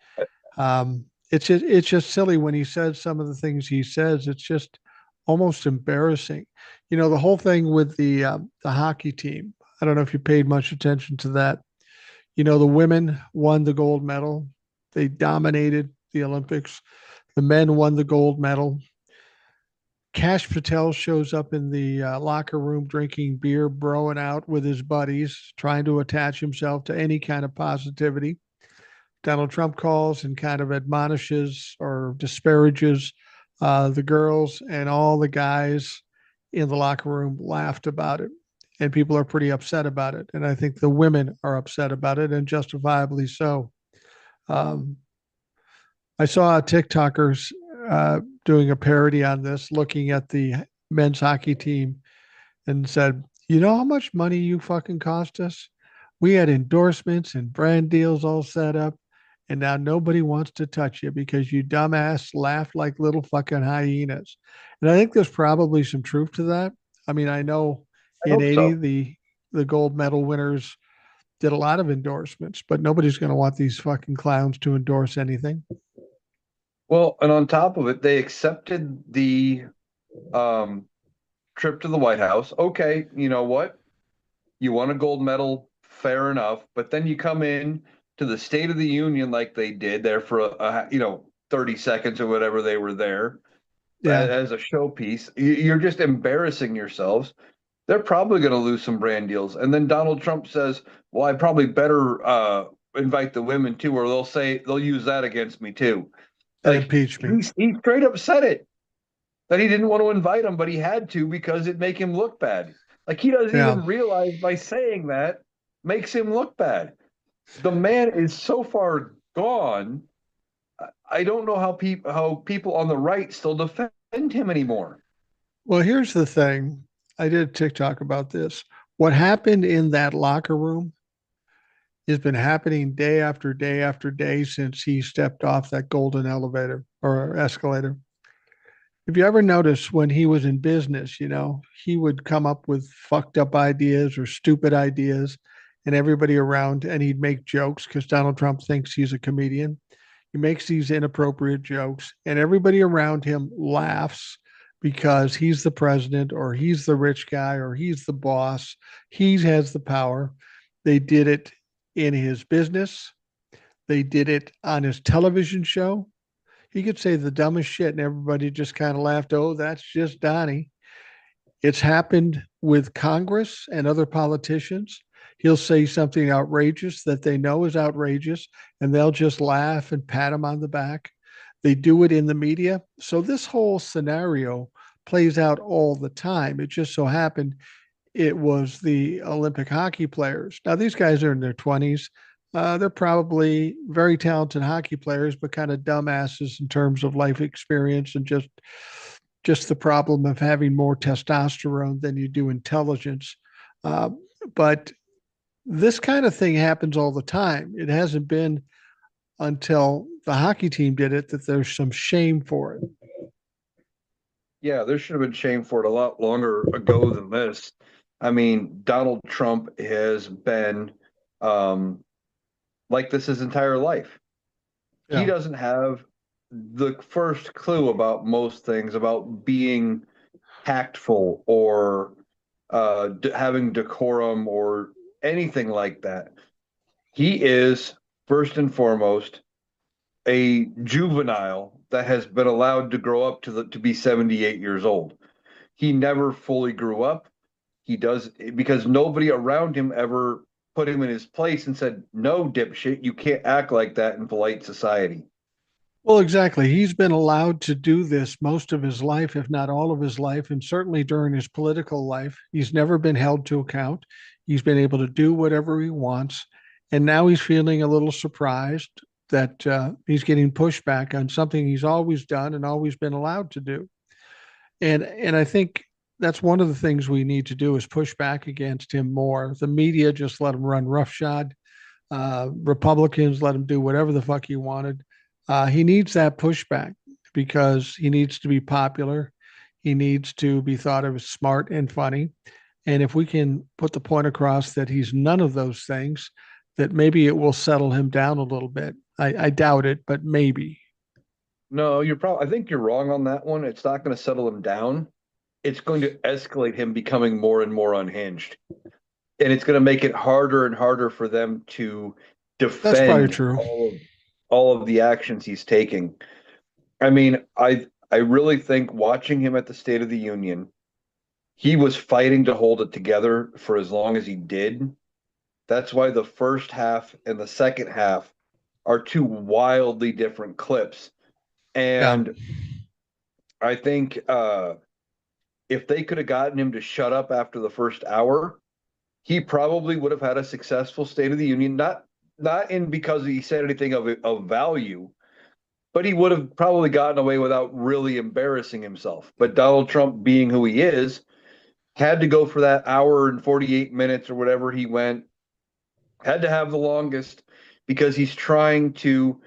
Speaker 1: It's just silly when he says some of the things he says. It's just almost embarrassing. The whole thing with the hockey team. I don't know if you paid much attention to that. The women won the gold medal. They dominated the Olympics. The men won the gold medal. Cash Patel shows up in the locker room drinking beer, broing out with his buddies, trying to attach himself to any kind of positivity. Donald Trump calls and kind of admonishes or disparages the girls, and all the guys in the locker room laughed about it. And people are pretty upset about it. And I think the women are upset about it, and justifiably so. Um, I saw TikTokers doing a parody on this, looking at the men's hockey team and said, "You know how much money you fucking cost us? We had endorsements and brand deals all set up, and now nobody wants to touch you because you dumbass laughed like little fucking hyenas." And I think there's probably some truth to that. I mean, I know
Speaker 2: I
Speaker 1: in
Speaker 2: hope
Speaker 1: 80,
Speaker 2: so.
Speaker 1: the gold medal winners did a lot of endorsements, but nobody's going to want these fucking clowns to endorse anything.
Speaker 2: Well, and on top of it, they accepted the um, trip to the White House. Okay, you know what? You won a gold medal, fair enough. But then you come in to the State of the Union like they did there for 30 seconds or whatever they were there
Speaker 1: Yeah.
Speaker 2: as a showpiece. You're just embarrassing yourselves. They're probably going to lose some brand deals. And then Donald Trump says, "Well, I probably better invite the women too, or they'll use that against me too."
Speaker 1: And
Speaker 2: Like
Speaker 1: impeach me.
Speaker 2: he straight up said it that he didn't want to invite him, but he had to because it make him look bad. Like he doesn't
Speaker 1: Yeah.
Speaker 2: even realize by saying that makes him look bad. The man is so far gone. I don't know how people on the right still defend him anymore.
Speaker 1: Well, here's the thing. I did a TikTok about this. What happened in that locker room has been happening day after day after day since he stepped off that golden elevator or escalator. If you ever notice when he was in business, he would come up with fucked up ideas or stupid ideas, and everybody around, and he'd make jokes because Donald Trump thinks he's a comedian. He makes these inappropriate jokes, and everybody around him laughs because he's the president or he's the rich guy or he's the boss. He has the power. They did it in his business, they did it on his television show. He could say the dumbest shit and everybody just kind of laughed. Oh, that's just Donnie. It's happened with Congress and other politicians. He'll say something outrageous that they know is outrageous, and they'll just laugh and pat him on the back. They do it in the media. So this whole scenario plays out all the time. It just so happened it was the Olympic hockey players. Now, these guys are in their 20s. They're probably very talented hockey players, but kind of dumbasses in terms of life experience and just the problem of having more testosterone than you do intelligence. Uh, but this kind of thing happens all the time. It hasn't been until the hockey team did it that there's some shame for it.
Speaker 2: Yeah, there should have been shame for it a lot longer ago than this. I mean, Donald Trump has been um, like this his entire life. He
Speaker 1: Yeah.
Speaker 2: doesn't have the first clue about most things, about being tactful or having decorum or anything like that. He is first and foremost a juvenile that has been allowed to grow up to be 78 years old. He never fully grew up. He does because nobody around him ever put him in his place and said, "No, dipshit, you can't act like that in polite society."
Speaker 1: Well, exactly. He's been allowed to do this most of his life, if not all of his life, and certainly during his political life. He's never been held to account. He's been able to do whatever he wants. And now he's feeling a little surprised that he's getting pushback on something he's always done and always been allowed to do. And I think that's one of the things we need to do is push back against him more. The media just let him run roughshod. Republicans let him do whatever the fuck he wanted. He needs that pushback because he needs to be popular. He needs to be thought of as smart and funny. And if we can put the point across that he's none of those things, that maybe it will settle him down a little bit. I doubt it, but maybe.
Speaker 2: No, you're probably, I think you're wrong on that one. It's not going to settle him down. It's going to escalate him becoming more and more unhinged. And it's going to make it harder and harder for them to
Speaker 1: That's probably
Speaker 2: defend
Speaker 1: true.
Speaker 2: all of the actions he's taking. I mean, I really think watching him at the State of the Union, he was fighting to hold it together for as long as he did. That's why the first half and the second half are two wildly different clips.
Speaker 1: Yeah.
Speaker 2: And I think if they could have gotten him to shut up after the first hour, he probably would have had a successful State of the Union. Not in because he said anything of value, but he would have probably gotten away without really embarrassing himself. But Donald Trump, being who he is, had to go for that hour and 48 minutes or whatever he went, had to have the longest because he's trying to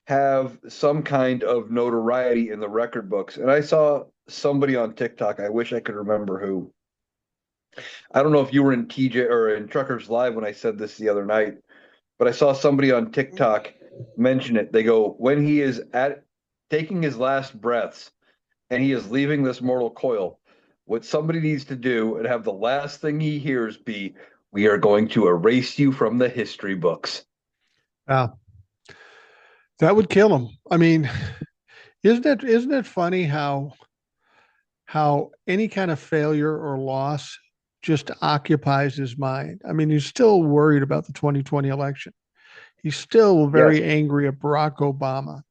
Speaker 2: have some kind of notoriety in the record books. And I saw somebody on TikTok, I wish I could remember who. I don't know if you were in TJ or in Truckers Live when I said this the other night, but I saw somebody on TikTok mention it. They go, when he is at taking his last breaths and he is leaving this mortal coil, what somebody needs to do and have the last thing he hears be, "We are going to erase you from the history books."
Speaker 1: Yeah. That would kill him. I mean, isn't it funny how any kind of failure or loss just occupies his mind? I mean, he's still worried about the 2020 election. He's still
Speaker 2: Yes.
Speaker 1: very angry at Barack Obama.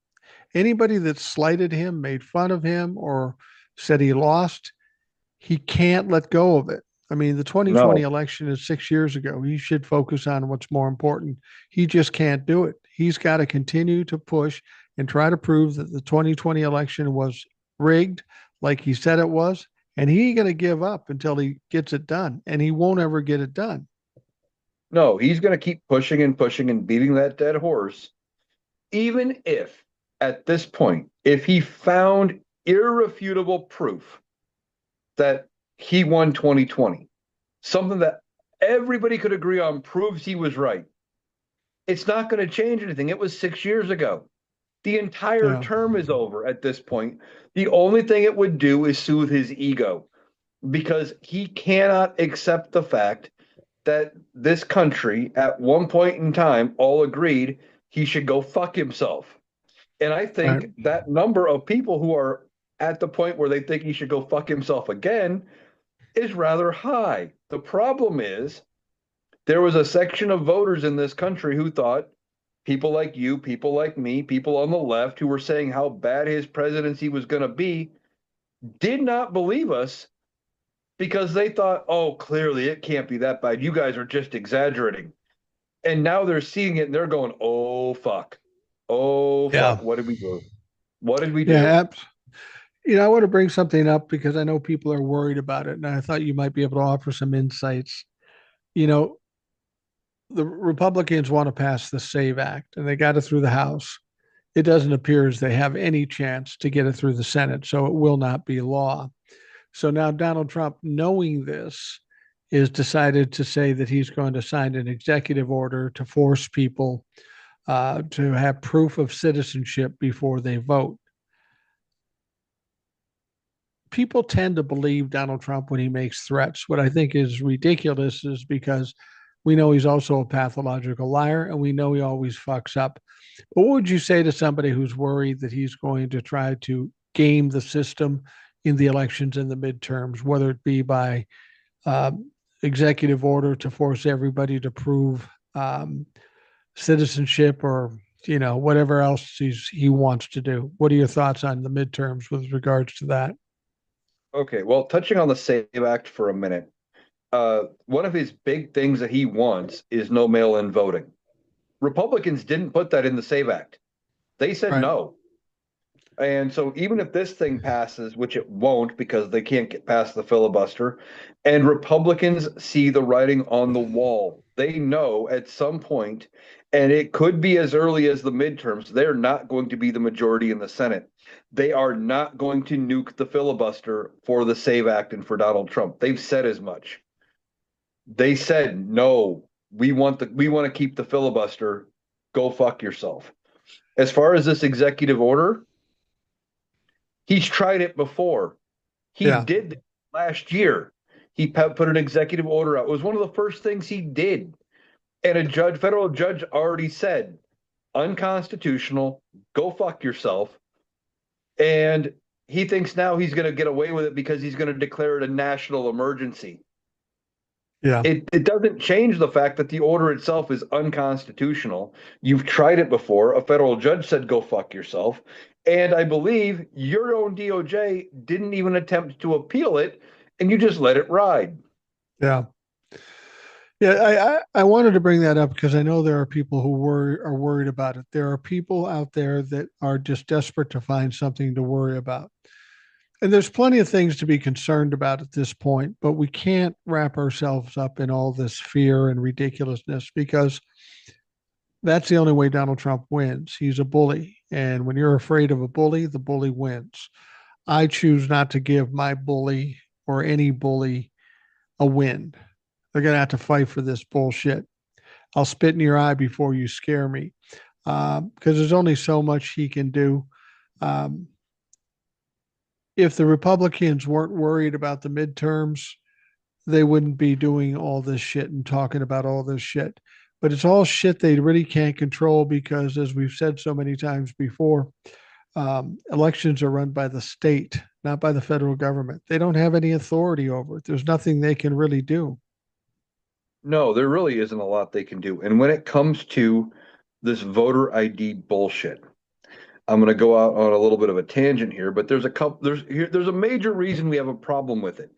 Speaker 1: Anybody that slighted him, made fun of him, or said he lost, he can't let go of it. I mean, the 2020
Speaker 2: No.
Speaker 1: election is 6 years ago. He should focus on what's more important. He just can't do it. He's got to continue to push and try to prove that the 2020 election was rigged like he said it was. And he ain't going to give up until he gets it done. And he won't ever get it done.
Speaker 2: No, he's going to keep pushing and beating that dead horse, even if at this point, if he found irrefutable proof that he won 2020, something that everybody could agree on proves he was right, it's not going to change anything. It was 6 years ago. The entire
Speaker 1: Yeah.
Speaker 2: term is over at this point. The only thing it would do is soothe his ego because he cannot accept the fact that this country at one point in time all agreed he should go fuck himself. And I
Speaker 1: Right.
Speaker 2: think that number of people who are at the point where they think he should go fuck himself again is rather high. The problem is There was a section of voters in this country who thought people like you, people like me, people on the left who were saying how bad his presidency was going to be did not believe us because they thought, oh, clearly it can't be that bad. You guys are just exaggerating. And now they're seeing it and they're going, oh, fuck. Oh,
Speaker 1: Yeah.
Speaker 2: fuck. What did we do? What did we do?
Speaker 1: Yeah. I want to bring something up because I know people are worried about it, and I thought you might be able to offer some insights. You know, the Republicans want to pass the SAVE Act, and they got it through the House. It doesn't appear as they have any chance to get it through the Senate, so it will not be law. So now Donald Trump, knowing this, is decided to say that he's going to sign an executive order to force people to have proof of citizenship before they vote. People tend to believe Donald Trump when he makes threats. What I think is ridiculous is because we know he's also a pathological liar and we know he always fucks up. But what would you say to somebody who's worried that he's going to try to game the system in the elections and the midterms, whether it be by executive order to force everybody to prove citizenship or whatever else he wants to do? What are your thoughts on the midterms with regards to that?
Speaker 2: Okay, well, touching on the SAVE Act for a minute, one of his big things that he wants is no mail-in voting. Republicans didn't put that in the SAVE Act. They said
Speaker 1: Right.
Speaker 2: no. And so even if this thing passes, which it won't because they can't get past the filibuster, and Republicans see the writing on the wall, they know at some point, and it could be as early as the midterms, they're not going to be the majority in the Senate. They are not going to nuke the filibuster for the SAVE Act and for Donald Trump. They've said as much. They said no, we want to keep the filibuster. Go fuck yourself. As far as this executive order, he's tried it before. He
Speaker 1: Yeah.
Speaker 2: did last year. He put an executive order out. It was one of the first things he did. And federal judge already said, unconstitutional, go fuck yourself. And he thinks now he's going to get away with it because he's going to declare it a national emergency.
Speaker 1: Yeah.
Speaker 2: It doesn't change the fact that the order itself is unconstitutional. You've tried it before. A federal judge said, go fuck yourself. And I believe your own DOJ didn't even attempt to appeal it, and you just let it ride.
Speaker 1: Yeah. Yeah, I wanted to bring that up because I know there are people who are worried about it. There are people out there that are just desperate to find something to worry about. And there's plenty of things to be concerned about at this point, but we can't wrap ourselves up in all this fear and ridiculousness because that's the only way Donald Trump wins. He's a bully. And when you're afraid of a bully, the bully wins. I choose not to give my bully or any bully a win. They're going to have to fight for this bullshit. I'll spit in your eye before you scare me because there's only so much he can do. Um, if the Republicans weren't worried about the midterms, they wouldn't be doing all this shit and talking about all this shit. But it's all shit they really can't control because, as we've said so many times before, elections are run by the state, not by the federal government. They don't have any authority over it. There's nothing they can really do.
Speaker 2: No, there really isn't a lot they can do. And when it comes to this voter ID bullshit, I'm going to go out on a little bit of a tangent here, but there's a major reason we have a problem with it.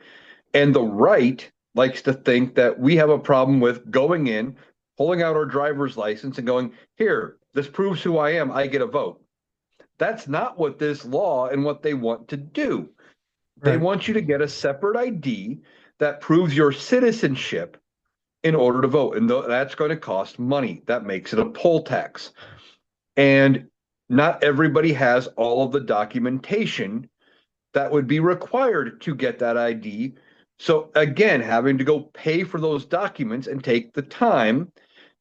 Speaker 2: And the right likes to think that we have a problem with going in, pulling out our driver's license and going, here, this proves who I am. I get a vote. That's not what this law and what they want to do. They
Speaker 1: Right.
Speaker 2: want you to get a separate ID that proves your citizenship in order to vote. And that's going to cost money. That makes it a poll tax. And not everybody has all of the documentation that would be required to get that ID. So again, having to go pay for those documents and take the time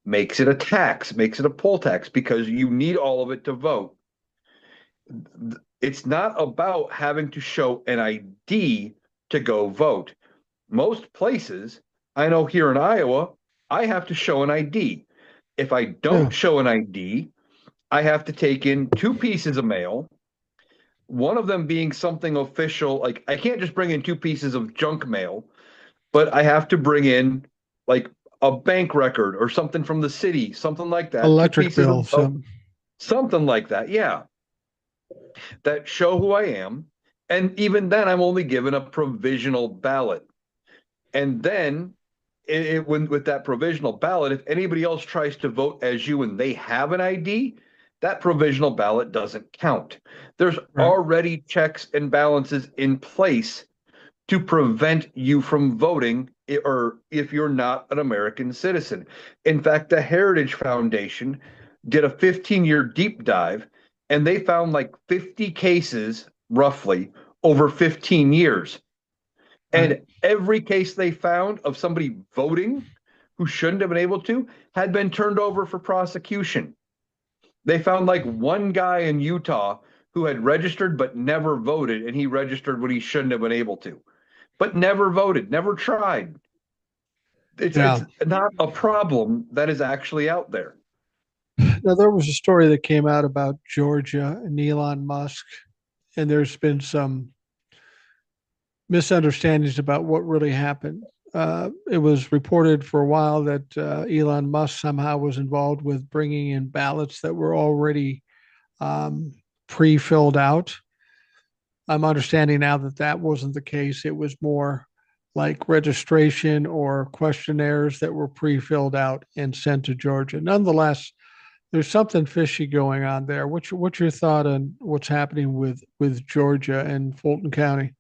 Speaker 2: makes it a tax, makes it a poll tax because you need all of it to vote. It's not about having to show an ID to go vote. Most places, I know here in Iowa, I have to show an ID. If I
Speaker 1: Yeah.
Speaker 2: don't show an ID, I have to take in two pieces of mail, one of them being something official. Like I can't just bring in two pieces of junk mail, but I have to bring in like a bank record or something from the city, something like that, two
Speaker 1: Electric
Speaker 2: pieces
Speaker 1: bill.
Speaker 2: of
Speaker 1: So
Speaker 2: something like that. Yeah, that show who I am. And even then, I'm only given a provisional ballot. And then, when with that provisional ballot, if anybody else tries to vote as you and they have an ID, that provisional ballot doesn't count. There's
Speaker 1: right,
Speaker 2: already checks and balances in place to prevent you from voting or if you're not an American citizen. In fact, the Heritage Foundation did a 15-year deep dive and they found like 50 cases roughly over 15 years.
Speaker 1: right.
Speaker 2: And every case they found of somebody voting who shouldn't have been able to had been turned over for prosecution. They found like one guy in Utah who had registered but never voted, and he registered when he shouldn't have been able to, but never voted, never tried. It's
Speaker 1: Yeah.
Speaker 2: not a problem that is actually out there.
Speaker 1: Now there was a story that came out about Georgia and Elon Musk, and there's been some misunderstandings about what really happened. It was reported for a while that Elon Musk somehow was involved with bringing in ballots that were already pre-filled out. I'm understanding now that that wasn't the case. It was more like registration or questionnaires that were pre-filled out and sent to Georgia. Nonetheless, there's something fishy going on there. What's your thought on what's happening with Georgia and Fulton County?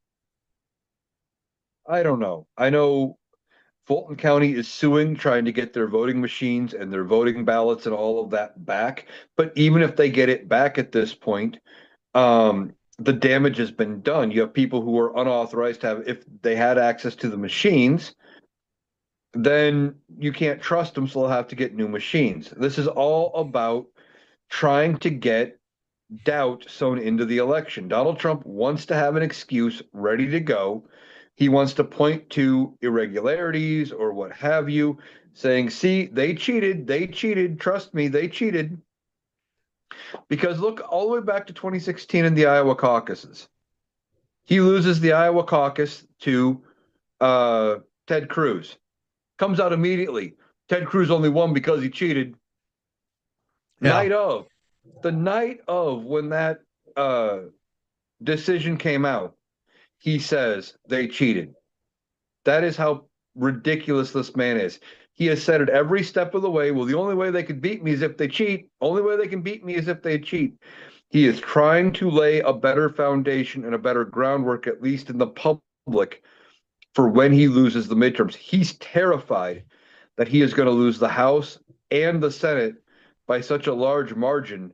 Speaker 2: I don't know. I know Fulton County is suing, trying to get their voting machines and their voting ballots and all of that back. But even if they get it back at this point, the damage has been done. You have people who are unauthorized to have, if they had access to the machines, then you can't trust them, so they'll have to get new machines. This is all about trying to get doubt sown into the election. Donald Trump wants to have an excuse ready to go. He wants to point to irregularities or what have you, saying, see, they cheated, trust me, they cheated. Because look all the way back to 2016 in the Iowa caucuses. He loses the Iowa caucus to uh, Ted Cruz. Comes out immediately. Ted Cruz only won because he cheated.
Speaker 1: Yeah.
Speaker 2: Night of, the night of when that uh, decision came out, he says they cheated. That is how ridiculous this man is. He has said it every step of the way. Well, the only way they could beat me is if they cheat. Only way they can beat me is if they cheat. He is trying to lay a better foundation and a better groundwork, at least in the public, for when he loses the midterms. He's terrified that he is going to lose the House and the Senate by such a large margin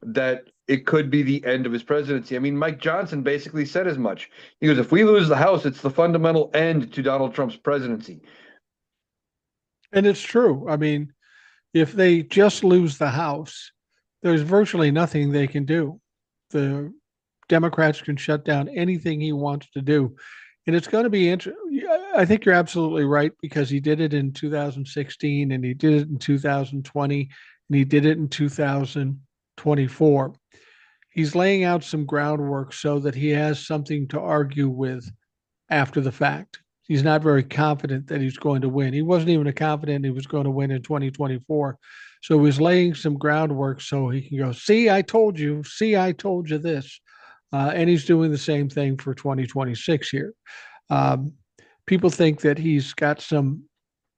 Speaker 2: that it could be the end of his presidency. I mean, Mike Johnson basically said as much. He goes, if we lose the House, it's the fundamental end to Donald Trump's presidency.
Speaker 1: And it's true. I mean, if they just lose the House, there's virtually nothing they can do. The Democrats can shut down anything he wants to do. And it's going to be interesting. I think you're absolutely right because he did it in 2016 and he did it in 2020 and he did it in 2024. He's laying out some groundwork so that he has something to argue with after the fact. He's not very confident that he's going to win. He wasn't even confident he was going to win in 2024. So he's laying some groundwork so he can go, see, I told you, see, I told you this. And he's doing the same thing for 2026 here. Um, People think that he's got some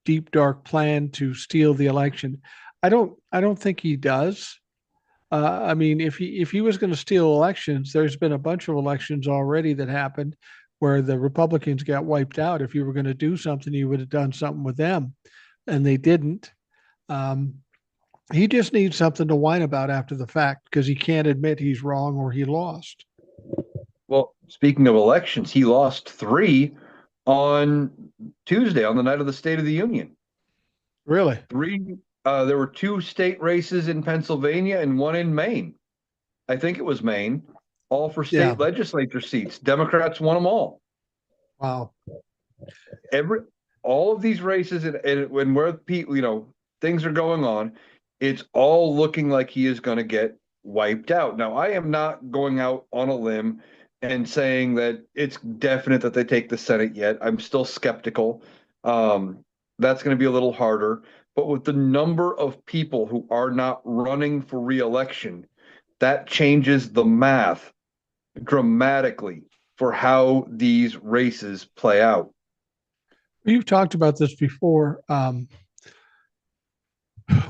Speaker 1: deep, dark plan to steal the election. I don't think he does. I mean, if he was going to steal elections, there's been a bunch of elections already that happened where the Republicans got wiped out. If you were going to do something, you would have done something with them, and they didn't. Um, he just needs something to whine about after the fact because he can't admit he's wrong or he lost.
Speaker 2: Well, speaking of elections, he lost three on Tuesday, on the night of the State of the Union.
Speaker 1: Really?
Speaker 2: Three, there were two state races in Pennsylvania and one in Maine. I think it was Maine, all for
Speaker 1: Yeah.
Speaker 2: state legislature seats. Democrats won them all.
Speaker 1: Wow.
Speaker 2: Every all of these races and when where people things are going on, it's all looking like he is going to get wiped out. Now, I am not going out on a limb and saying that it's definite that they take the Senate yet. I'm still skeptical. that's going to be a little harder. But with the number of people who are not running for reelection, that changes the math dramatically for how these races play out.
Speaker 1: You've talked about this before.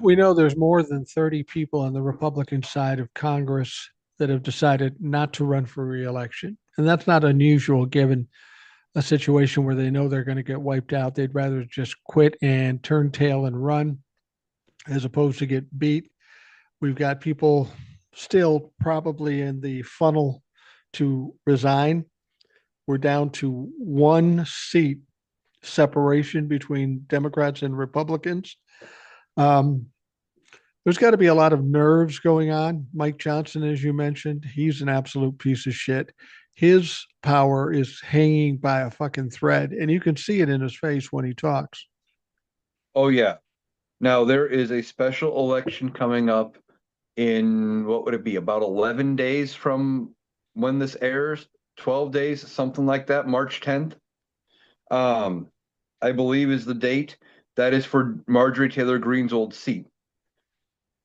Speaker 1: We know there's more than 30 people on the Republican side of Congress that have decided not to run for reelection. And that's not unusual given a situation where they know they're going to get wiped out. They'd rather just quit and turn tail and run as opposed to get beat. We've got people still probably in the funnel to resign. We're down to one seat separation between Democrats and Republicans. Um, there's got to be a lot of nerves going on. Mike Johnson, as you mentioned, he's an absolute piece of shit. His power is hanging by a fucking thread, and you can see it in his face when he talks.
Speaker 2: Oh, yeah. Now, there is a special election coming up in what would it be, about 11 days from when this airs? 12 days, something like that, March 10th. Um, I believe is the date. That is for Marjorie Taylor Greene's old seat.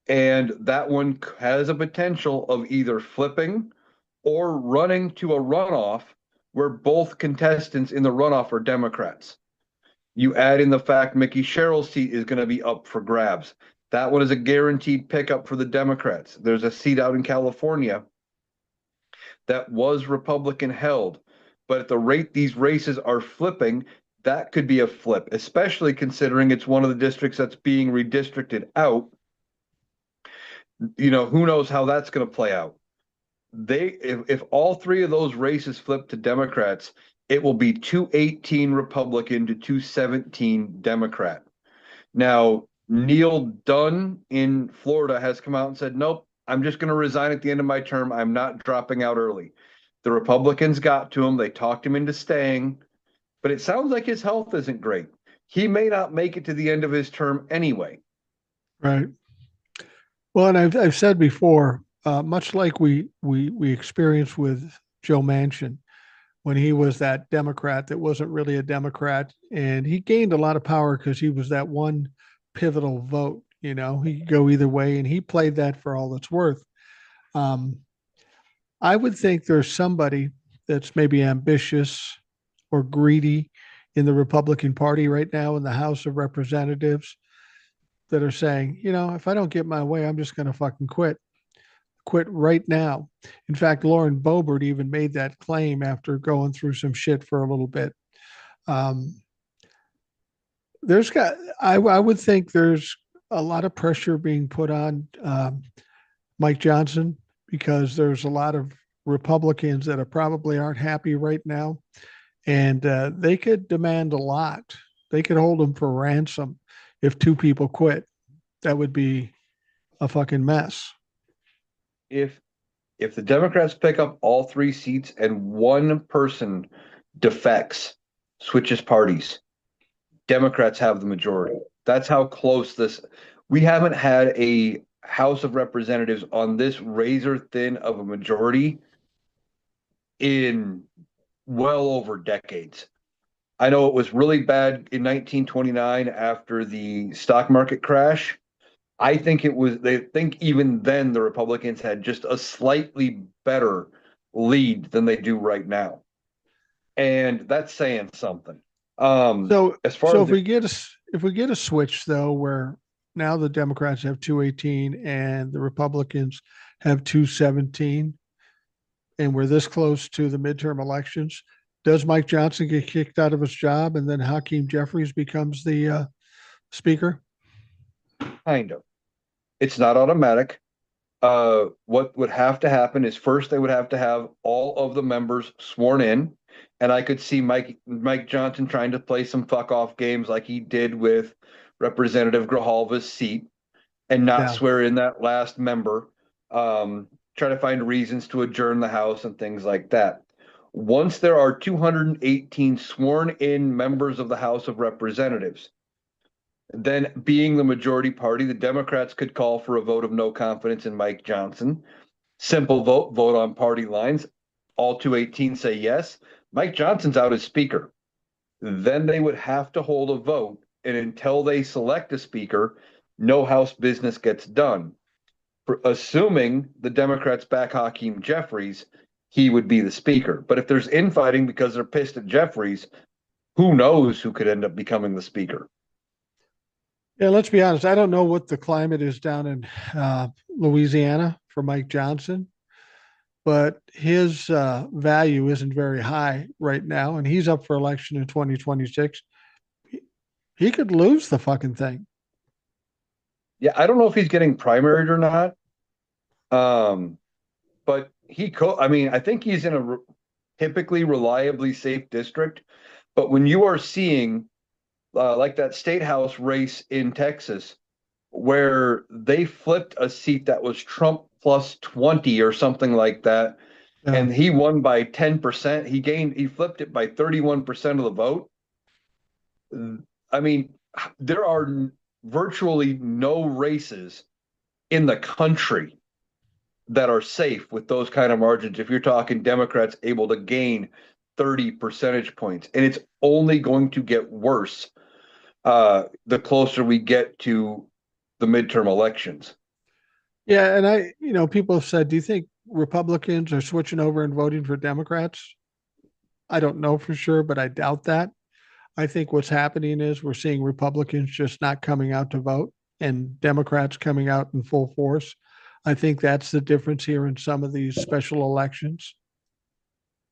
Speaker 2: And that one has a potential of either flipping or running to a runoff where both contestants in the runoff are Democrats. You add in the fact Mickey Sherrill's seat is going to be up for grabs. That one is a guaranteed pickup for the Democrats. There's a seat out in California that was Republican held, but at the rate these races are flipping, that could be a flip, especially considering it's one of the districts that's being redistricted out. Who knows how that's going to play out. If all three of those races flip to Democrats, it will be 218 Republican to 217 Democrat. Now, Neil Dunn in Florida has come out and said, nope, I'm just going to resign at the end of my term. I'm not dropping out early. The Republicans got to him. They talked him into staying, but it sounds like his health isn't great. He may not make it to the end of his term anyway.
Speaker 1: Right. Well, and I've said before, much like we experienced with Joe Manchin when he was that Democrat that wasn't really a Democrat, and he gained a lot of power because he was that one pivotal vote. He could go either way, and he played that for all it's worth. Um, I would think there's somebody that's maybe ambitious or greedy in the Republican Party right now in the House of Representatives that are saying, if I don't get my way, I'm just going to fucking quit right now. In fact, Lauren Boebert even made that claim after going through some shit for a little bit. Um, there's got, I would think there's a lot of pressure being put on Mike Johnson because there's a lot of Republicans that are probably aren't happy right now, and they could demand a lot. They could hold him for ransom if two people quit. That would be a fucking mess.
Speaker 2: If if the Democrats pick up all three seats and one person defects, switches parties, Democrats have the majority. That's how close this. We haven't had a House of Representatives on this razor thin of a majority in well over decades. I know it was really bad in 1929 after the stock market crash. I think they think even then the Republicans had just a slightly better lead than they do right now. And that's saying something.
Speaker 1: So,
Speaker 2: As far
Speaker 1: so
Speaker 2: as
Speaker 1: if
Speaker 2: the
Speaker 1: we get a switch though, where now the Democrats have 218 and the Republicans have 217, and we're this close to the midterm elections, does Mike Johnson get kicked out of his job, and then Hakeem Jeffries becomes the speaker?
Speaker 2: kind of, it's not automatic. What would have to happen is first they would have to have all of the members sworn in, and I could see Mike Johnson trying to play some fuck off games like he did with Representative Grijalva's seat and not
Speaker 1: Yeah.
Speaker 2: swear in that last member. Try to find reasons to adjourn the House and things like that. Once there are 218 sworn in members of the House of Representatives, then, being the majority party, the Democrats could call for a vote of no confidence in Mike Johnson. Simple vote on party lines. All 218 say yes. Mike Johnson's out as Speaker. Then they would have to hold a vote and until they select a speaker, no House business gets done. Assuming the Democrats back Hakeem Jeffries, he would be the speaker. But if there's infighting because they're pissed at Jeffries, who knows who could end up becoming the speaker?
Speaker 1: Yeah, let's be honest. I don't know what the climate is down in Louisiana for Mike Johnson, but his value isn't very high right now, and he's up for election in 2026. He could lose the fucking thing.
Speaker 2: Yeah, I don't know if he's getting primaried or not. Um, but he could. I mean, I think he's in a typically reliably safe district. But when you are seeing like that state house race in Texas, where they flipped a seat that was Trump plus 20 or something like that,
Speaker 1: Yeah.
Speaker 2: and he won by 10%, he flipped it by 31% of the vote. I mean, there are virtually no races in the country that are safe with those kind of margins if you're talking Democrats able to gain 30 percentage points. And it's only going to get worse the closer we get to the midterm elections.
Speaker 1: Yeah, and people have said, do you think Republicans are switching over and voting for Democrats? I don't know for sure, but I doubt that. I think what's happening is we're seeing Republicans just not coming out to vote and Democrats coming out in full force. I think that's the difference here in some of these special elections.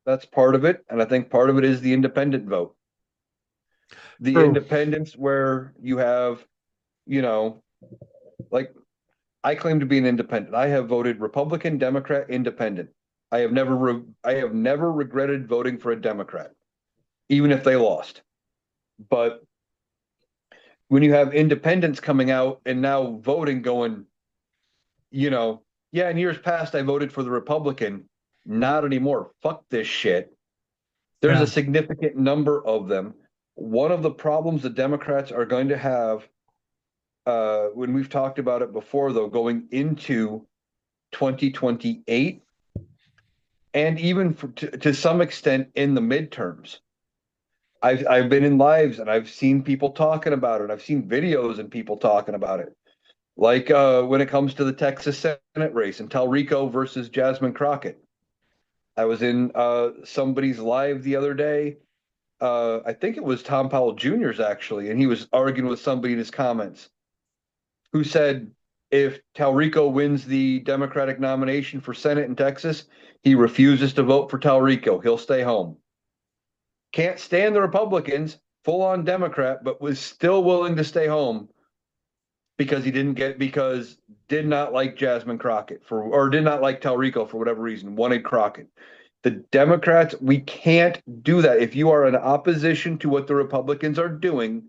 Speaker 2: That's part of it. And I think part of it is the independent vote. The
Speaker 1: True.
Speaker 2: independents where you have, you know, like I claim to be an independent. I have voted Republican, Democrat, Independent. I have never regretted voting for a Democrat, even if they lost. But when you have independents coming out and now voting, going, yeah, in years past I voted for the Republican, not anymore. Fuck this shit. There's a
Speaker 1: Yeah.
Speaker 2: significant number of them. One of the problems the Democrats are going to have, when we've talked about it before, though, going into 2028, and even to some extent in the midterms. I've been in lives and I've seen people talking about it. I've seen videos and people talking about it. Like when it comes to the Texas Senate race and Talrico versus Jasmine Crockett. I was in somebody's live the other day. I think it was Tom Powell Jr.'s actually, and he was arguing with somebody in his comments who said if Talrico wins the Democratic nomination for Senate in Texas, he refuses to vote for Talrico. He'll stay home. Can't stand the Republicans, full on Democrat, but was still willing to stay home because because did not like Jasmine Crockett or did not like Talrico for whatever reason, wanted Crockett. The Democrats, we can't do that. If you are in opposition to what the Republicans are doing,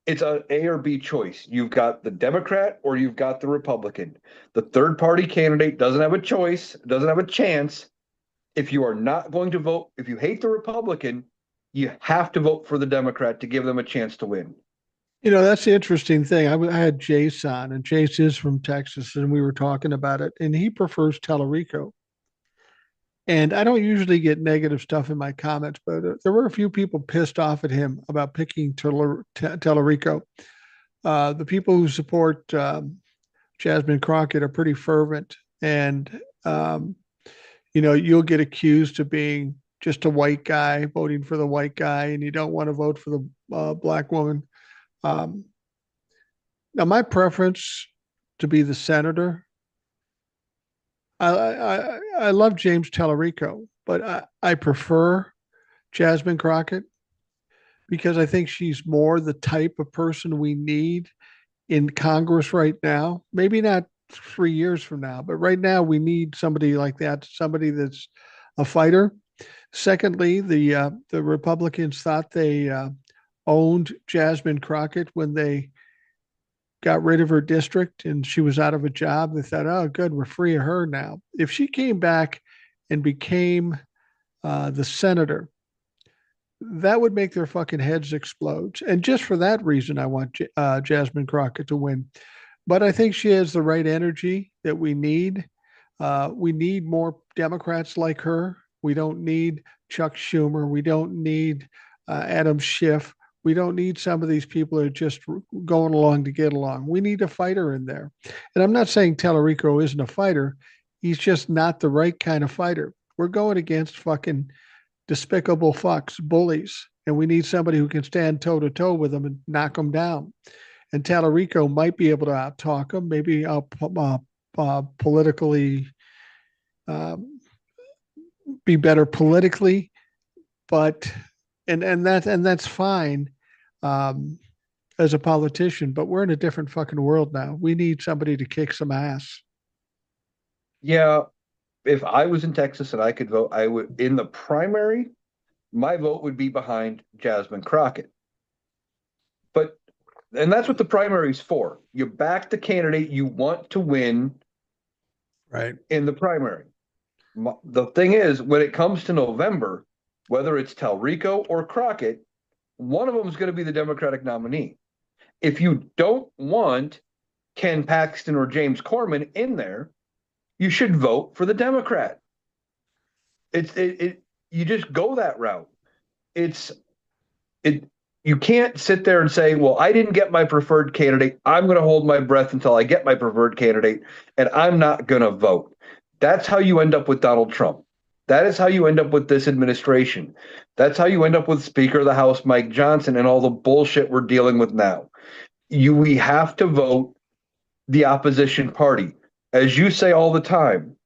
Speaker 2: it's an A or B choice. You've got the Democrat or you've got the Republican. The third party candidate doesn't have a choice, doesn't have a chance. If you are not going to vote, if you hate the Republican, you have to vote for the Democrat to give them a chance to win.
Speaker 1: That's the interesting thing. I had Jace on, and Jace is from Texas, and we were talking about it, and he prefers Tellerico. And I don't usually get negative stuff in my comments, but there were a few people pissed off at him about picking Tellerico. The people who support Jasmine Crockett are pretty fervent, and you'll get accused of being just a white guy voting for the white guy, and you don't want to vote for the black woman. Um, Now, my preference to be the senator, I love James Tellerico, but I prefer Jasmine Crockett because I think she's more the type of person we need in Congress right now. Maybe not 3 years from now, but right now we need somebody like that, somebody that's a fighter. Secondly, the Republicans thought they owned Jasmine Crockett when they got rid of her district and she was out of a job. They thought, oh, good, we're free of her now. If she came back and became the senator, that would make their fucking heads explode. And just for that reason, I want Jasmine Crockett to win. But I think she has the right energy that we need. We need more Democrats like her. We don't need Chuck Schumer. We don't need Adam Schiff. We don't need some of these people that are just going along to get along. We need a fighter in there. And I'm not saying Tellerico isn't a fighter. He's just not the right kind of fighter. We're going against fucking despicable fucks, bullies, and we need somebody who can stand toe to toe with them and knock them down. And Tallarico might be able to out talk him, maybe politically uh, be better politically, but and that's fine um, as a politician. But we're in a different fucking world now. We need somebody to kick some ass.
Speaker 2: Yeah, if I was in Texas and I could vote, I would in the primary, my vote would be behind Jasmine Crockett. But and that's what the primary is for. You back the candidate you want to win
Speaker 1: Right.
Speaker 2: in the primary. The thing is, when it comes to November, whether it's Talrico or Crockett, one of them is going to be the Democratic nominee. If you don't want Ken Paxton or James Corman in there, you should vote for the Democrat. It you just go that route. It's it you can't sit there and say, well, I didn't get my preferred candidate. I'm going to hold my breath until I get my preferred candidate, and I'm not going to vote. That's how you end up with Donald Trump. That is how you end up with this administration. That's how you end up with Speaker of the House Mike Johnson and all the bullshit we're dealing with now. We have to vote the opposition party. As you say all the time,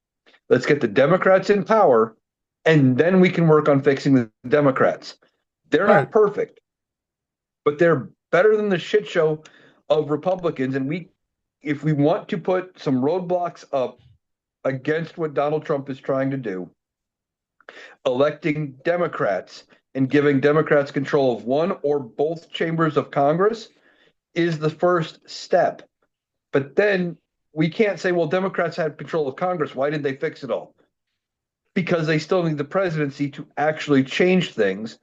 Speaker 2: let's get the Democrats in power, and then we can work on fixing the Democrats. They're
Speaker 1: Right.
Speaker 2: not perfect, but they're better than the shit show of Republicans. And if we want to put some roadblocks up against what Donald Trump is trying to do, electing Democrats and giving Democrats control of one or both chambers of Congress is the first step. But then we can't say, well, Democrats had control of Congress. Why did they fix it all? Because they still need the presidency to actually change things.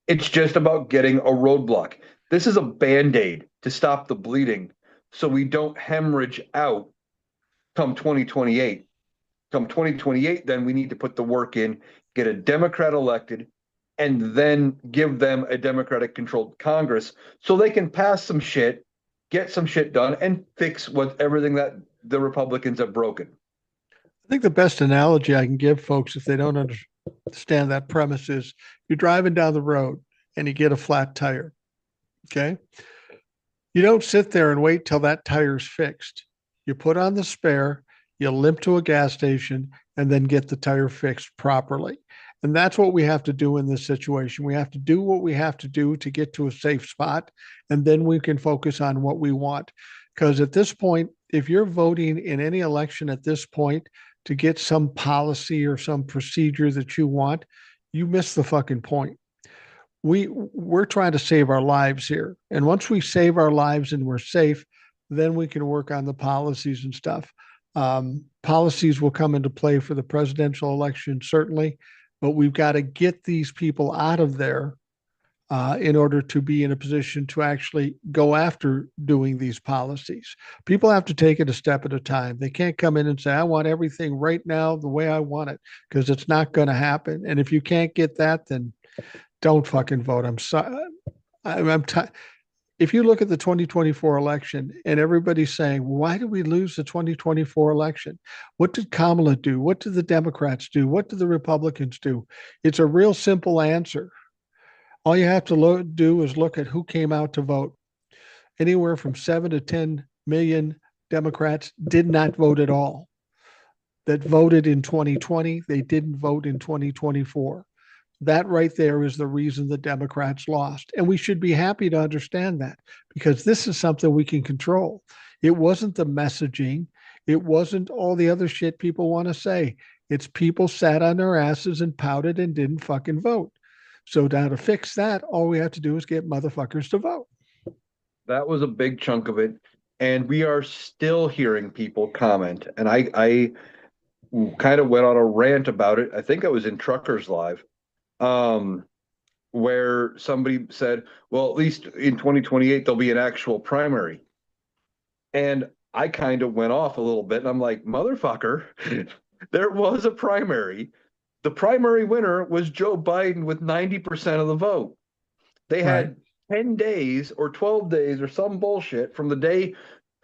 Speaker 2: It's just about getting a roadblock. This is a band-aid to stop the bleeding so we don't hemorrhage out come 2028. Come 2028, then we need to put the work in, get a Democrat elected, and then give them a Democratic controlled Congress so they can pass some shit, get some shit done, and fix everything that the Republicans have broken.
Speaker 1: I think the best analogy I can give folks if they don't understand that premise is you're driving down the road and you get a flat tire. Okay. You don't sit there and wait till that tire's fixed. You put on the spare, you limp to a gas station, and then get the tire fixed properly. And that's what we have to do in this situation. We have to do what we have to do to get to a safe spot, and then we can focus on what we want. Because at this point, if you're voting in any election at this point to get some policy or some procedure that you want, you miss the fucking point. We're trying to save our lives here. And once we save our lives and we're safe, then we can work on the policies and stuff. Policies will come into play for the presidential election, certainly, but we've got to get these people out of there in order to be in a position to actually go after doing these policies. People have to take it a step at a time. They can't come in and say, I want everything right now the way I want it, because it's not going to happen. And if you can't get that, then don't fucking vote. I'm sorry. I'm t- if you look at the 2024 election and everybody's saying, why did we lose the 2024 election? What did Kamala do? What did the Democrats do? What did the Republicans do? It's a real simple answer. All you have to do is look at who came out to vote. Anywhere from 7 to 10 million Democrats did not vote at all. That voted in 2020, they didn't vote in 2024. That right there is the reason the Democrats lost. And we should be happy to understand that, because this is something we can control. It wasn't the messaging, it wasn't all the other shit people want to say. It's people sat on their asses and pouted and didn't fucking vote. So now to fix that, all we have to do is get motherfuckers to vote.
Speaker 2: That was a big chunk of it. And we are still hearing people comment. And I kind of went on a rant about it. I think I was in Truckers Live, um, where somebody said, well, at least in 2028, there'll be an actual primary. And I kind of went off a little bit. And I'm like, motherfucker, there was a primary. The primary winner was Joe Biden with 90% of the vote. They
Speaker 1: Right.
Speaker 2: had 10 days or 12 days or some bullshit from the day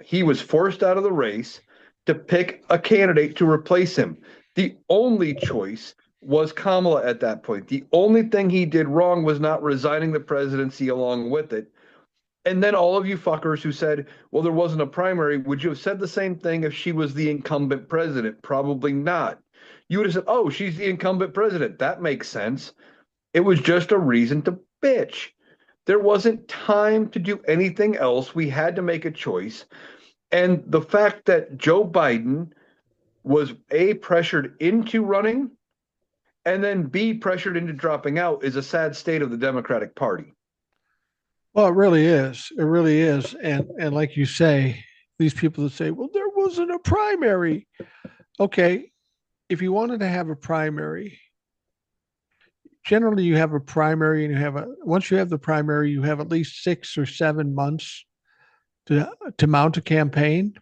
Speaker 2: he was forced out of the race to pick a candidate to replace him. The only choice was Kamala at that point. The only thing he did wrong was not resigning the presidency along with it. And then all of you fuckers who said, well, there wasn't a primary, would you have said the same thing if she was the incumbent president? Probably not. You would have said, oh, she's the incumbent president. That makes sense. It was just a reason to bitch. There wasn't time to do anything else. We had to make a choice. And the fact that Joe Biden was A, pressured into running, and then B, pressured into dropping out is a sad state of the Democratic Party.
Speaker 1: Well, it really is. It really is. And like you say, these people that say, well, there wasn't a primary. Okay, if you wanted to have a primary, generally you have a primary and you have a once you have the primary, you have at least 6 or 7 months to mount a campaign.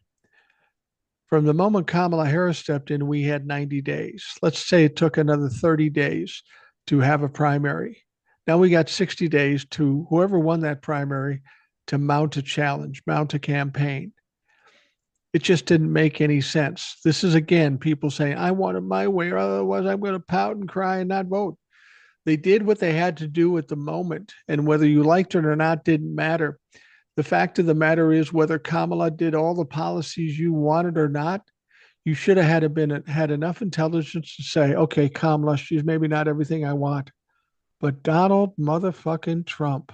Speaker 1: From the moment Kamala Harris stepped in, we had 90 days. Let's say it took another 30 days to have a primary. Now we got 60 days to whoever won that primary to mount a challenge, mount a campaign. It just didn't make any sense. This is again people saying, I want it my way, or otherwise I'm going to pout and cry and not vote. They did what they had to do at the moment, and whether you liked it or not didn't matter. The fact of the matter is, whether Kamala did all the policies you wanted or not, you should have had enough intelligence to say, okay, Kamala, she's maybe not everything I want, but Donald motherfucking Trump,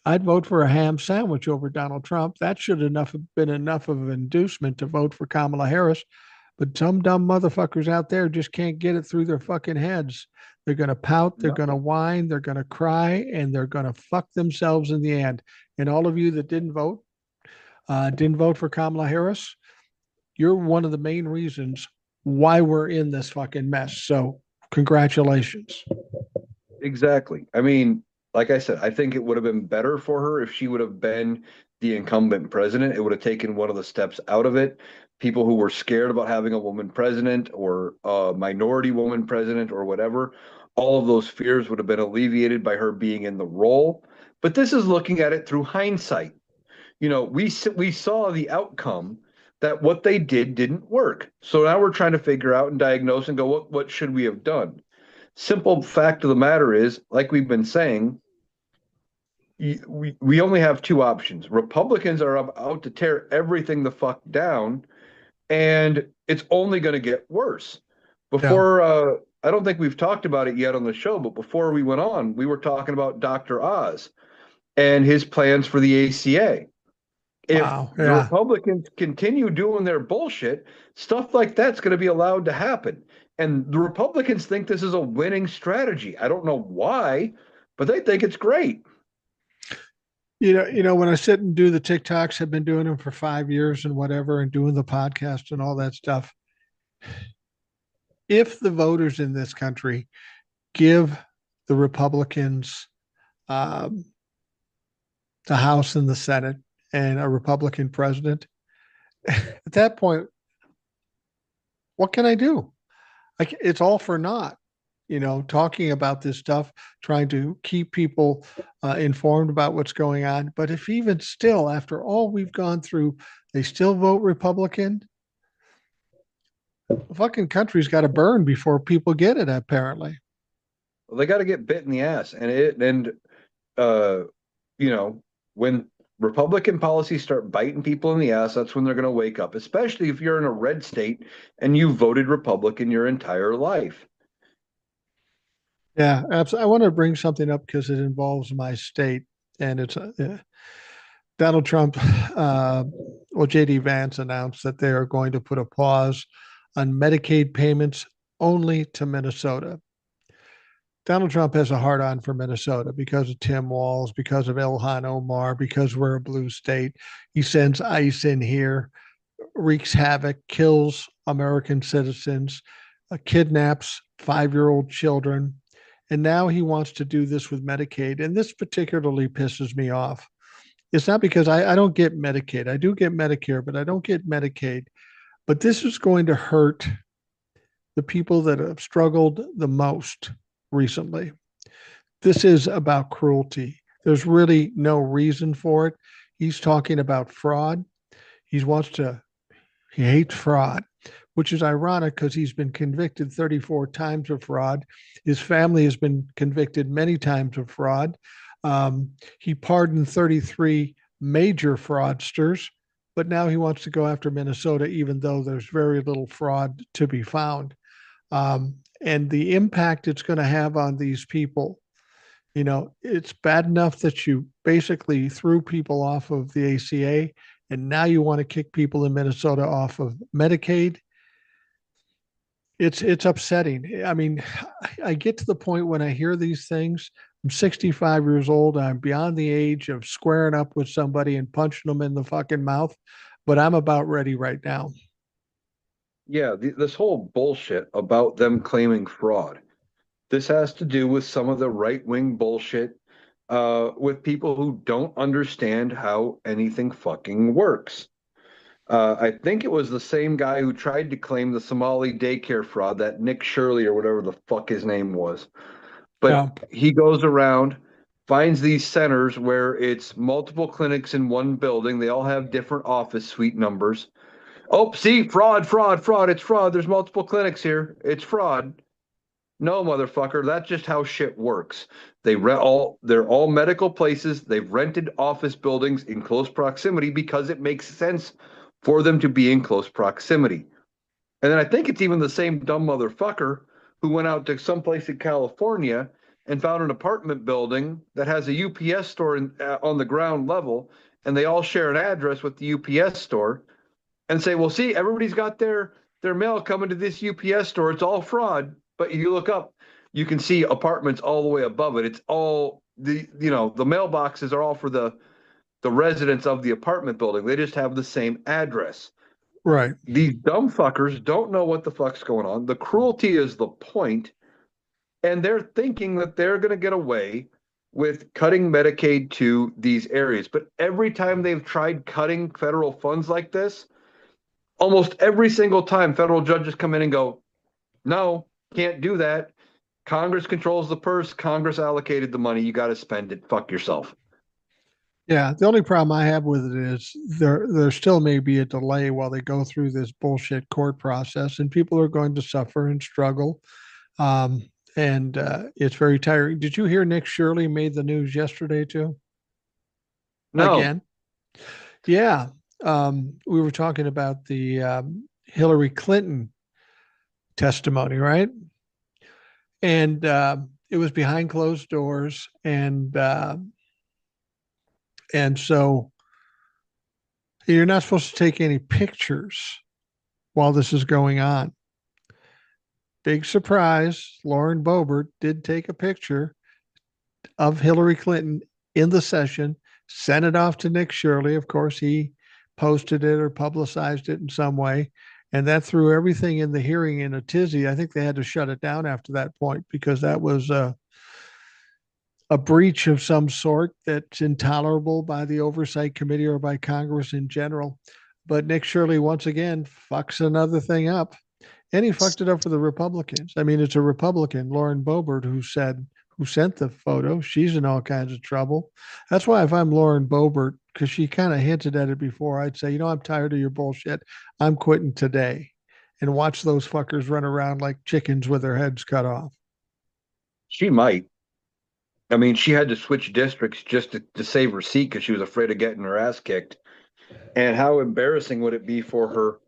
Speaker 1: I'd vote for a ham sandwich over Donald Trump. That should have been enough of an inducement to vote for Kamala Harris. But some dumb motherfuckers out there just can't get it through their fucking heads. They're going to pout, they're going to whine, they're going to cry, and they're going to fuck themselves in the end. And all of you that didn't vote for Kamala Harris, you're one of the main reasons why we're in this fucking mess. So congratulations.
Speaker 2: Exactly. I mean, like I said, I think it would have been better for her if she would have been the incumbent president. It would have taken one of the steps out of it. People who were scared about having a woman president or a minority woman president or whatever, all of those fears would have been alleviated by her being in the role. But this is looking at it through hindsight. We saw the outcome that what they didn't work. So now we're trying to figure out and diagnose and go, what should we have done? Simple fact of the matter is, like we've been saying, we only have two options. Republicans are out to tear everything the fuck down, and it's only going to get worse.
Speaker 1: Yeah.
Speaker 2: I don't think we've talked about it yet on the show, but before we went on, we were talking about Dr. Oz and his plans for the ACA. If
Speaker 1: Wow.
Speaker 2: the
Speaker 1: Yeah.
Speaker 2: Republicans continue doing their bullshit, stuff like that's going to be allowed to happen. And the Republicans think this is a winning strategy. I don't know why, but they think it's great.
Speaker 1: When I sit and do the TikToks, I've been doing them for 5 years and whatever, and doing the podcast and all that stuff. If the voters in this country give the Republicans um, the House and the Senate and a Republican president, at that point, what can I do? Like, it's all for naught. Talking about this stuff, trying to keep people informed about what's going on. But if even still, after all we've gone through, they still vote Republican, the fucking country's got to burn before people get it, apparently.
Speaker 2: They got to get bit in the ass, uh, you know, when Republican policies start biting people in the ass, that's when they're going to wake up. Especially if you're in a red state and you voted Republican your entire life.
Speaker 1: Yeah, absolutely. I want to bring something up because it involves my state, and it's Donald Trump. JD Vance announced that they are going to put a pause on Medicaid payments only to Minnesota. Donald Trump has a hard on for Minnesota because of Tim Walz, because of Ilhan Omar, because we're a blue state. He sends ICE in here, wreaks havoc, kills American citizens, kidnaps 5-year-old children. And now he wants to do this with Medicaid. And this particularly pisses me off. It's not because I don't get Medicaid. I do get Medicare, but I don't get Medicaid. But this is going to hurt the people that have struggled the most recently. This is about cruelty. There's really no reason for it. He's talking about fraud. He wants to, he hates fraud, which is ironic because he's been convicted 34 times of fraud. His family has been convicted many times of fraud. He pardoned 33 major fraudsters, but now he wants to go after Minnesota, even though there's very little fraud to be found. And the impact it's going to have on these people, it's bad enough that you basically threw people off of the ACA, and now you want to kick people in Minnesota off of Medicaid. It's upsetting. I mean, I get to the point when I hear these things. I'm 65 years old. I'm beyond the age of squaring up with somebody and punching them in the fucking mouth, but I'm about ready right now.
Speaker 2: Yeah, this whole bullshit about them claiming fraud. This has to do with some of the right wing bullshit with people who don't understand how anything fucking works. I think it was the same guy who tried to claim the Somali daycare fraud, that Nick Shirley or whatever the fuck his name was. But
Speaker 1: Yeah,
Speaker 2: he goes around, finds these centers where it's multiple clinics in one building. They all have different office suite numbers. Oh, see, fraud, fraud, fraud. It's fraud. There's multiple clinics here. It's fraud. No, motherfucker, that's just how shit works. They're all medical places. They've rented office buildings in close proximity because it makes sense for them to be in close proximity. And then I think it's even the same dumb motherfucker who went out to someplace in California and found an apartment building that has a UPS store on the ground level, and they all share an address with the UPS store, and say, well, see, everybody's got their mail coming to this UPS store. It's all fraud. But you look up, you can see apartments all the way above it. It's all the mailboxes are all for the residents of the apartment building. They just have the same address.
Speaker 1: right.
Speaker 2: These dumb fuckers don't know what the fuck's going on. The cruelty is the point, and they're thinking that they're going to get away with cutting Medicaid to these areas. But every time they've tried cutting federal funds like this, almost every single time federal judges come in and go, no, can't do that. Congress controls the purse. Congress allocated the money. You got to spend it. Fuck yourself.
Speaker 1: Yeah, the only problem I have with it is there still may be a delay while they go through this bullshit court process, and people are going to suffer and struggle. Um, and it's very tiring. Did you hear Nick Shirley made the news yesterday too?
Speaker 2: No,
Speaker 1: Again, yeah. We were talking about the Hillary Clinton testimony, right? And it was behind closed doors, and so you're not supposed to take any pictures while this is going on. Big surprise, Lauren Boebert did take a picture of Hillary Clinton in the session, sent it off to Nick Shirley. Of course, he posted it or publicized it in some way. And that threw everything in the hearing in a tizzy. I think they had to shut it down after that point because that was a breach of some sort that's intolerable by the oversight committee or by Congress in general. But Nick Shirley, once again, fucks another thing up. And he fucked it up for the Republicans. I mean, it's a Republican, Lauren Boebert, who sent the photo. She's in all kinds of trouble. That's why if I'm Lauren Boebert, because she kind of hinted at it before, I'd say, I'm tired of your bullshit. I'm quitting today. And watch those fuckers run around like chickens with their heads cut off.
Speaker 2: she might. I mean, she had to switch districts just to save her seat because she was afraid of getting her ass kicked. And how embarrassing would it be for her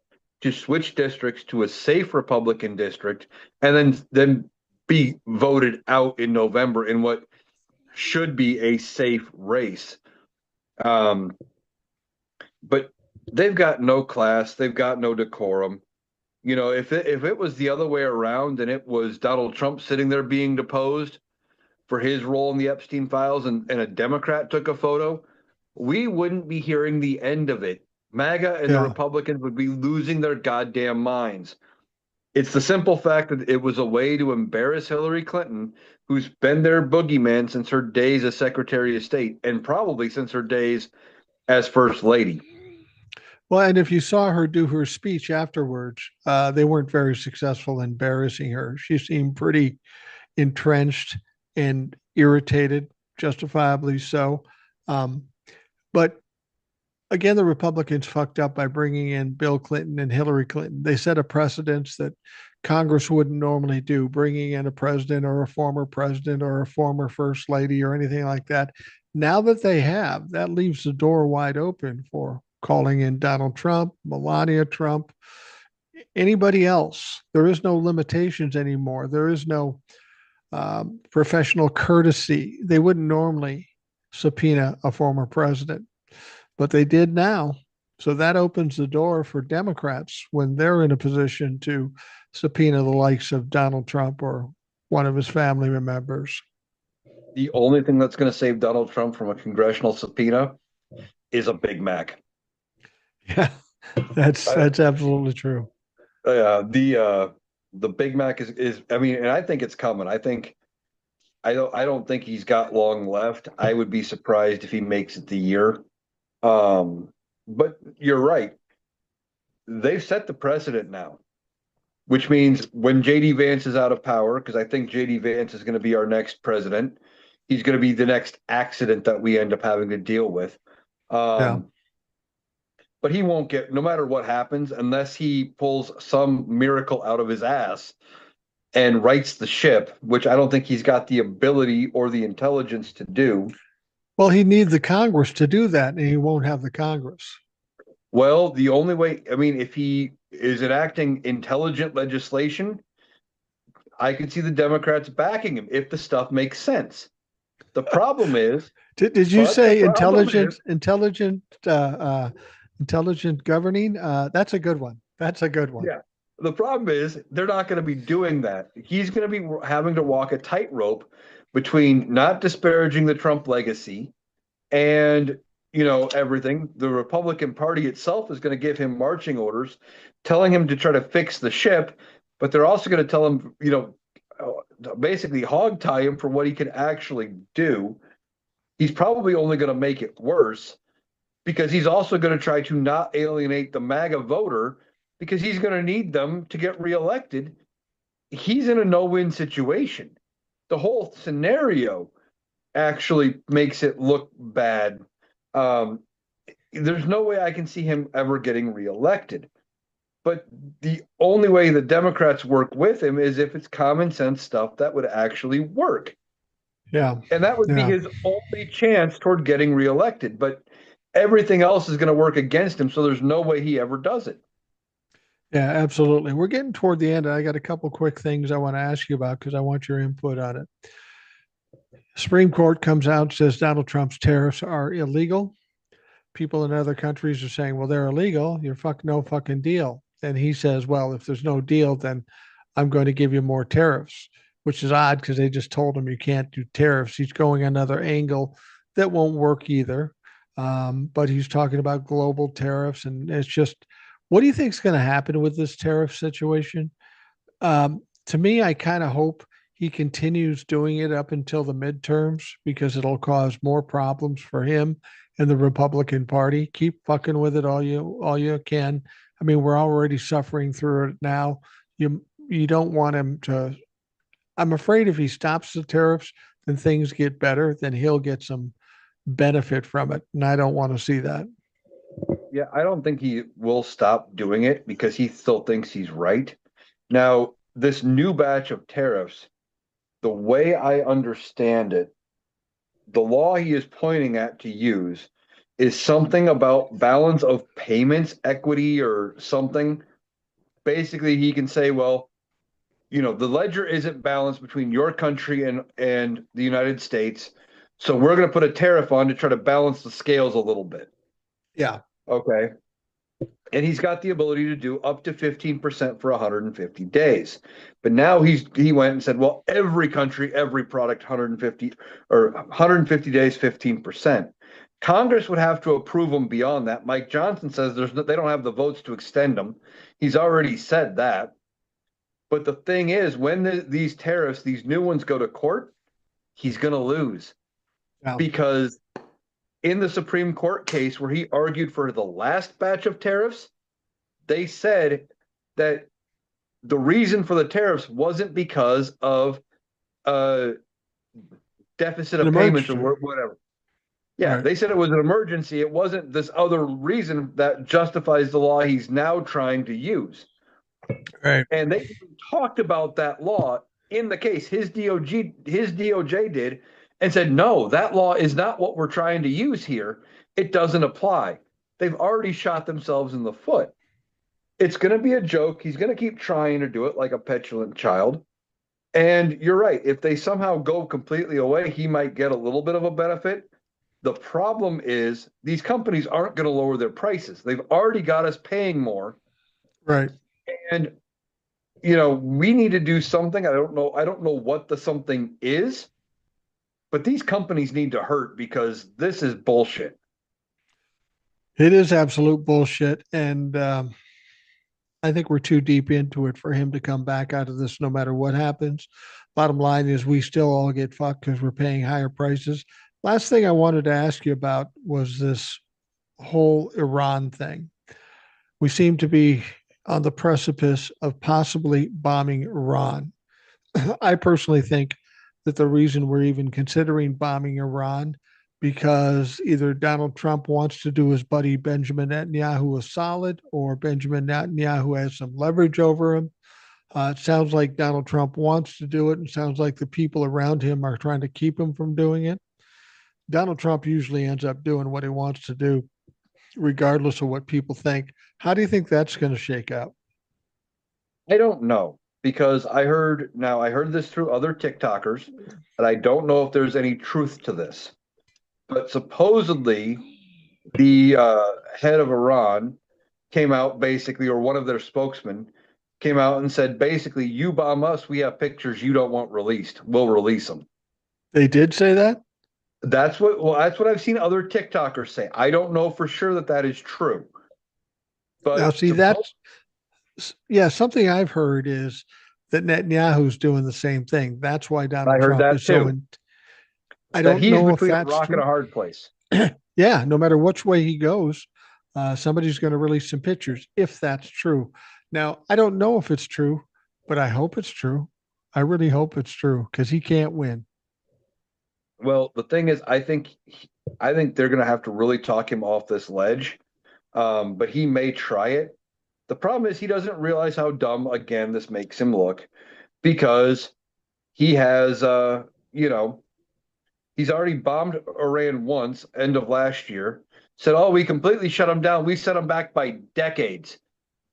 Speaker 2: to switch districts to a safe Republican district and then be voted out in November in what should be a safe race? Um, but they've got no class, they've got no decorum. If it was the other way around and it was Donald Trump sitting there being deposed for his role in the Epstein files and a Democrat took a photo, we wouldn't be hearing the end of it. MAGA and the
Speaker 1: Yeah.
Speaker 2: Republicans would be losing their goddamn minds. It's the simple fact that it was a way to embarrass Hillary Clinton, who's been their boogeyman since her days as Secretary of State and probably since her days as First Lady.
Speaker 1: Well, and if you saw her do her speech afterwards, they weren't very successful embarrassing her. She seemed pretty entrenched and irritated, justifiably so. Um, but again, the Republicans fucked up by bringing in Bill Clinton and Hillary Clinton. They set a precedence that Congress wouldn't normally do, bringing in a president or a former president or a former first lady or anything like that. Now that they have, that leaves the door wide open for calling in Donald Trump, Melania Trump, anybody else. There is no limitations anymore. There is no professional courtesy. They wouldn't normally subpoena a former president, but they did now. So that opens the door for Democrats when they're in a position to subpoena the likes of Donald Trump or one of his family members.
Speaker 2: The only thing that's going to save Donald Trump from a congressional subpoena is a Big Mac.
Speaker 1: Yeah, that's absolutely true.
Speaker 2: The Big Mac is I mean, and I think it's coming. I don't think he's got long left. I would be surprised if he makes it the year. But you're right. They've set the precedent now, which means when JD Vance is out of power, because I think JD Vance is going to be our next president, he's going to be the next accident that we end up having to deal with.
Speaker 1: Yeah.
Speaker 2: Um, but he won't get, no matter what happens, unless he pulls some miracle out of his ass and rights the ship, which I don't think he's got the ability or the intelligence to do.
Speaker 1: Well, he needs the Congress to do that, and he won't have the Congress.
Speaker 2: Well, the only way, I mean, if he is enacting intelligent legislation, I could see the Democrats backing him if the stuff makes sense. The problem is,
Speaker 1: Did you
Speaker 2: but the
Speaker 1: say
Speaker 2: problem is,
Speaker 1: intelligent governing? That's a good one. That's a good one.
Speaker 2: yeah, the problem is they're not going to be doing that. He's going to be having to walk a tightrope between not disparaging the Trump legacy and everything. The Republican Party itself is going to give him marching orders telling him to try to fix the ship, but they're also going to tell him, basically hog tie him for what he can actually do. He's probably only going to make it worse because he's also going to try to not alienate the MAGA voter because he's going to need them to get reelected. He's in a no-win situation. The whole scenario actually makes it look bad. Um, there's no way I can see him ever getting reelected. But the only way the Democrats work with him is if it's common sense stuff that would actually work.
Speaker 1: Yeah.
Speaker 2: And that would be
Speaker 1: Yeah.
Speaker 2: his only chance toward getting reelected. But everything else is going to work against him. So there's no way he ever does it.
Speaker 1: Yeah, absolutely. We're getting toward the end. I got a couple quick things I want to ask you about because I want your input on it. Supreme Court comes out, says Donald Trump's tariffs are illegal. People in other countries are saying, well, they're illegal. You're no fucking deal. And he says, well, if there's no deal, then I'm going to give you more tariffs, which is odd because they just told him you can't do tariffs. He's going another angle that won't work either. But he's talking about global tariffs. And it's just, what do you think is going to happen with this tariff situation? To me, I kind of hope he continues doing it up until the midterms because it'll cause more problems for him and the Republican Party. Keep fucking with it all you can. I mean, we're already suffering through it now. You don't want him to. I'm afraid if he stops the tariffs, then things get better. Then he'll get some benefit from it, and I don't want to see that.
Speaker 2: Yeah, I don't think he will stop doing it because he still thinks he's right. Now, this new batch of tariffs, the way I understand it, the law he is pointing at to use is something about balance of payments, equity, or something. Basically, he can say, well, the ledger isn't balanced between your country and the United States. So we're going to put a tariff on to try to balance the scales a little bit.
Speaker 1: Yeah.
Speaker 2: Okay. And he's got the ability to do up to 15% for 150 days. But now he went and said, well, every country, every product, 150 or 150 days, 15%. Congress would have to approve them beyond that. Mike Johnson says they don't have the votes to extend them. He's already said that. But the thing is, when these tariffs, these new ones go to court, he's going to lose
Speaker 1: Yeah.
Speaker 2: because in the Supreme Court case where he argued for the last batch of tariffs, they said that the reason for the tariffs wasn't because of deficit
Speaker 1: An
Speaker 2: of payments or
Speaker 1: emergency.
Speaker 2: whatever. Yeah,
Speaker 1: Right.
Speaker 2: they said it was an emergency. It wasn't this other reason that justifies the law he's now trying to use.
Speaker 1: Right.
Speaker 2: And they even talked about that law in the case. His DOJ did, and said, no, that law is not what we're trying to use here. It doesn't apply. They've already shot themselves in the foot. It's going to be a joke. He's going to keep trying to do it like a petulant child. And you're right. If they somehow go completely away, he might get a little bit of a benefit. The problem is these companies aren't going to lower their prices. They've already got us paying more.
Speaker 1: Right.
Speaker 2: And we need to do something. I don't know what the something is, but these companies need to hurt because this is bullshit.
Speaker 1: It is absolute bullshit. And I think we're too deep into it for him to come back out of this no matter what happens. Bottom line is we still all get fucked because we're paying higher prices. Last thing I wanted to ask you about was this whole Iran thing. We seem to be on the precipice of possibly bombing Iran. I personally think that the reason we're even considering bombing Iran because either Donald Trump wants to do his buddy Benjamin Netanyahu a solid, or Benjamin Netanyahu has some leverage over him. It sounds like Donald Trump wants to do it, and sounds like the people around him are trying to keep him from doing it. Donald Trump usually ends up doing what he wants to do, regardless of what people think. How do you think that's going to shake out?
Speaker 2: I don't know because I heard this through other TikTokers, and I don't know if there's any truth to this. But supposedly the head of Iran came out basically, or one of their spokesmen came out and said, basically, you bomb us, we have pictures you don't want released. We'll release them.
Speaker 1: They did say that?
Speaker 2: That's what I've seen other TikTokers say. I don't know for sure that that is true,
Speaker 1: Now,
Speaker 2: but
Speaker 1: see, that's, yeah, something I've heard is that Netanyahu's doing the same thing. That's why
Speaker 2: I
Speaker 1: Donald
Speaker 2: heard
Speaker 1: Trump
Speaker 2: that
Speaker 1: is so
Speaker 2: too.
Speaker 1: in. I
Speaker 2: That
Speaker 1: don't
Speaker 2: he's
Speaker 1: know if
Speaker 2: between a
Speaker 1: that's
Speaker 2: rock and a
Speaker 1: true.
Speaker 2: hard place.
Speaker 1: Yeah, no matter which way he goes, somebody's going to release some pictures if that's true. Now, I don't know if it's true, but I hope it's true. I really hope it's true because he can't win.
Speaker 2: Well, the thing is, I think they're going to have to really talk him off this ledge. But he may try it. The problem is he doesn't realize how dumb again this makes him look because he has you know he's already bombed Iran once, end of last year. Said, "Oh, we completely shut them down. We set them back by decades."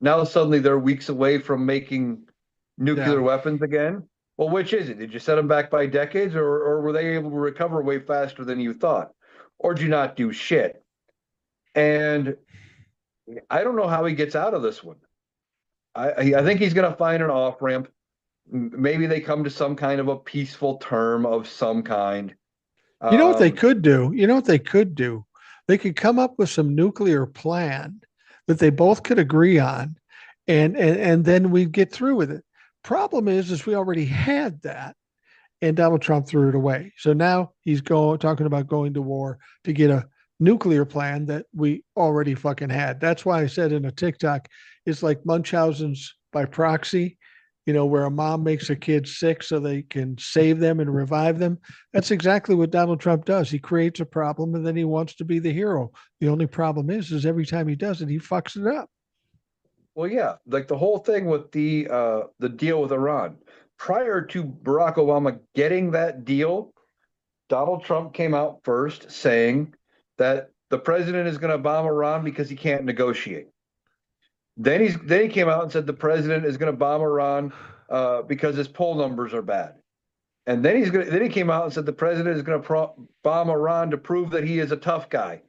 Speaker 2: Now suddenly they're weeks away from making
Speaker 1: Yeah.
Speaker 2: nuclear weapons again. Well, which is it? Did you set them back by decades, or were they able to recover way faster than you thought, or did you not do shit? And I don't know how he gets out of this one. I think he's going to find an off ramp. Maybe they come to some kind of a peaceful term of some kind.
Speaker 1: You know what they
Speaker 2: Um,
Speaker 1: could do? You know what they could do? They could come up with some nuclear plan that they both could agree on, and then we'd get through with it. Problem is we already had that, and Donald Trump threw it away. So now he's talking about going to war to get a nuclear plan that we already fucking had. That's why I said in a TikTok, it's like Munchausen's by proxy, where a mom makes her kids sick so they can save them and revive them. That's exactly what Donald Trump does. He creates a problem and then he wants to be the hero. The only problem is every time he does it, he fucks it up.
Speaker 2: well, yeah, like the whole thing with the deal with Iran. Prior to Barack Obama getting that deal, Donald Trump came out first saying that the president is going to bomb Iran because he can't negotiate. Then he came out and said the president is going to bomb Iran because his poll numbers are bad. And then he came out and said the president is going to bomb Iran to prove that he is a tough guy.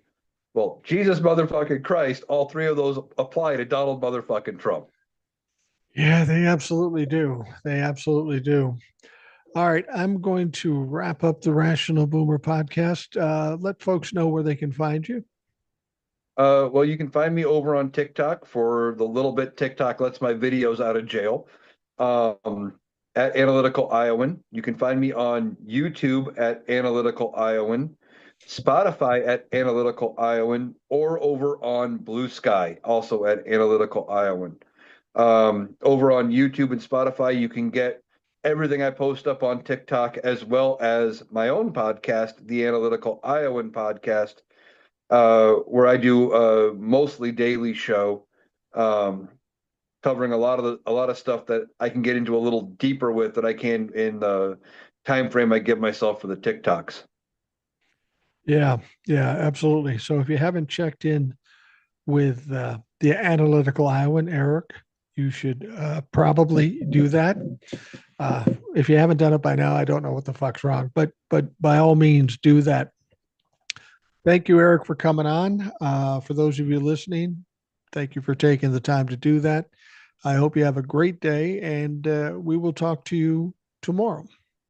Speaker 2: Well, Jesus motherfucking Christ, all three of those apply to Donald motherfucking Trump.
Speaker 1: Yeah, they absolutely do. They absolutely do. All right, I'm going to wrap up the Rational Boomer podcast. Let folks know where they can find you.
Speaker 2: Well, you can find me over on TikTok for the little bit TikTok lets my videos out of jail. At Analytical Iowan. You can find me on YouTube at Analytical Iowan, Spotify at Analytical Iowan, or over on Blue Sky, also at Analytical Iowan. Over on YouTube and Spotify, you can get everything I post up on TikTok, as well as my own podcast, the Analytical Iowan podcast, where I do a mostly daily show, um, covering a lot of stuff that I can get into a little deeper with that I can in the time frame I give myself for the TikToks.
Speaker 1: Yeah, yeah, absolutely. So if you haven't checked in with the Analytical Iowan, Eric, you should probably do that. Uh, if you haven't done it by now, I don't know what the fuck's wrong, but by all means, do that. Thank you, Eric, for coming on. For those of you listening, thank you for taking the time to do that. I hope you have a great day, and we will talk to you tomorrow.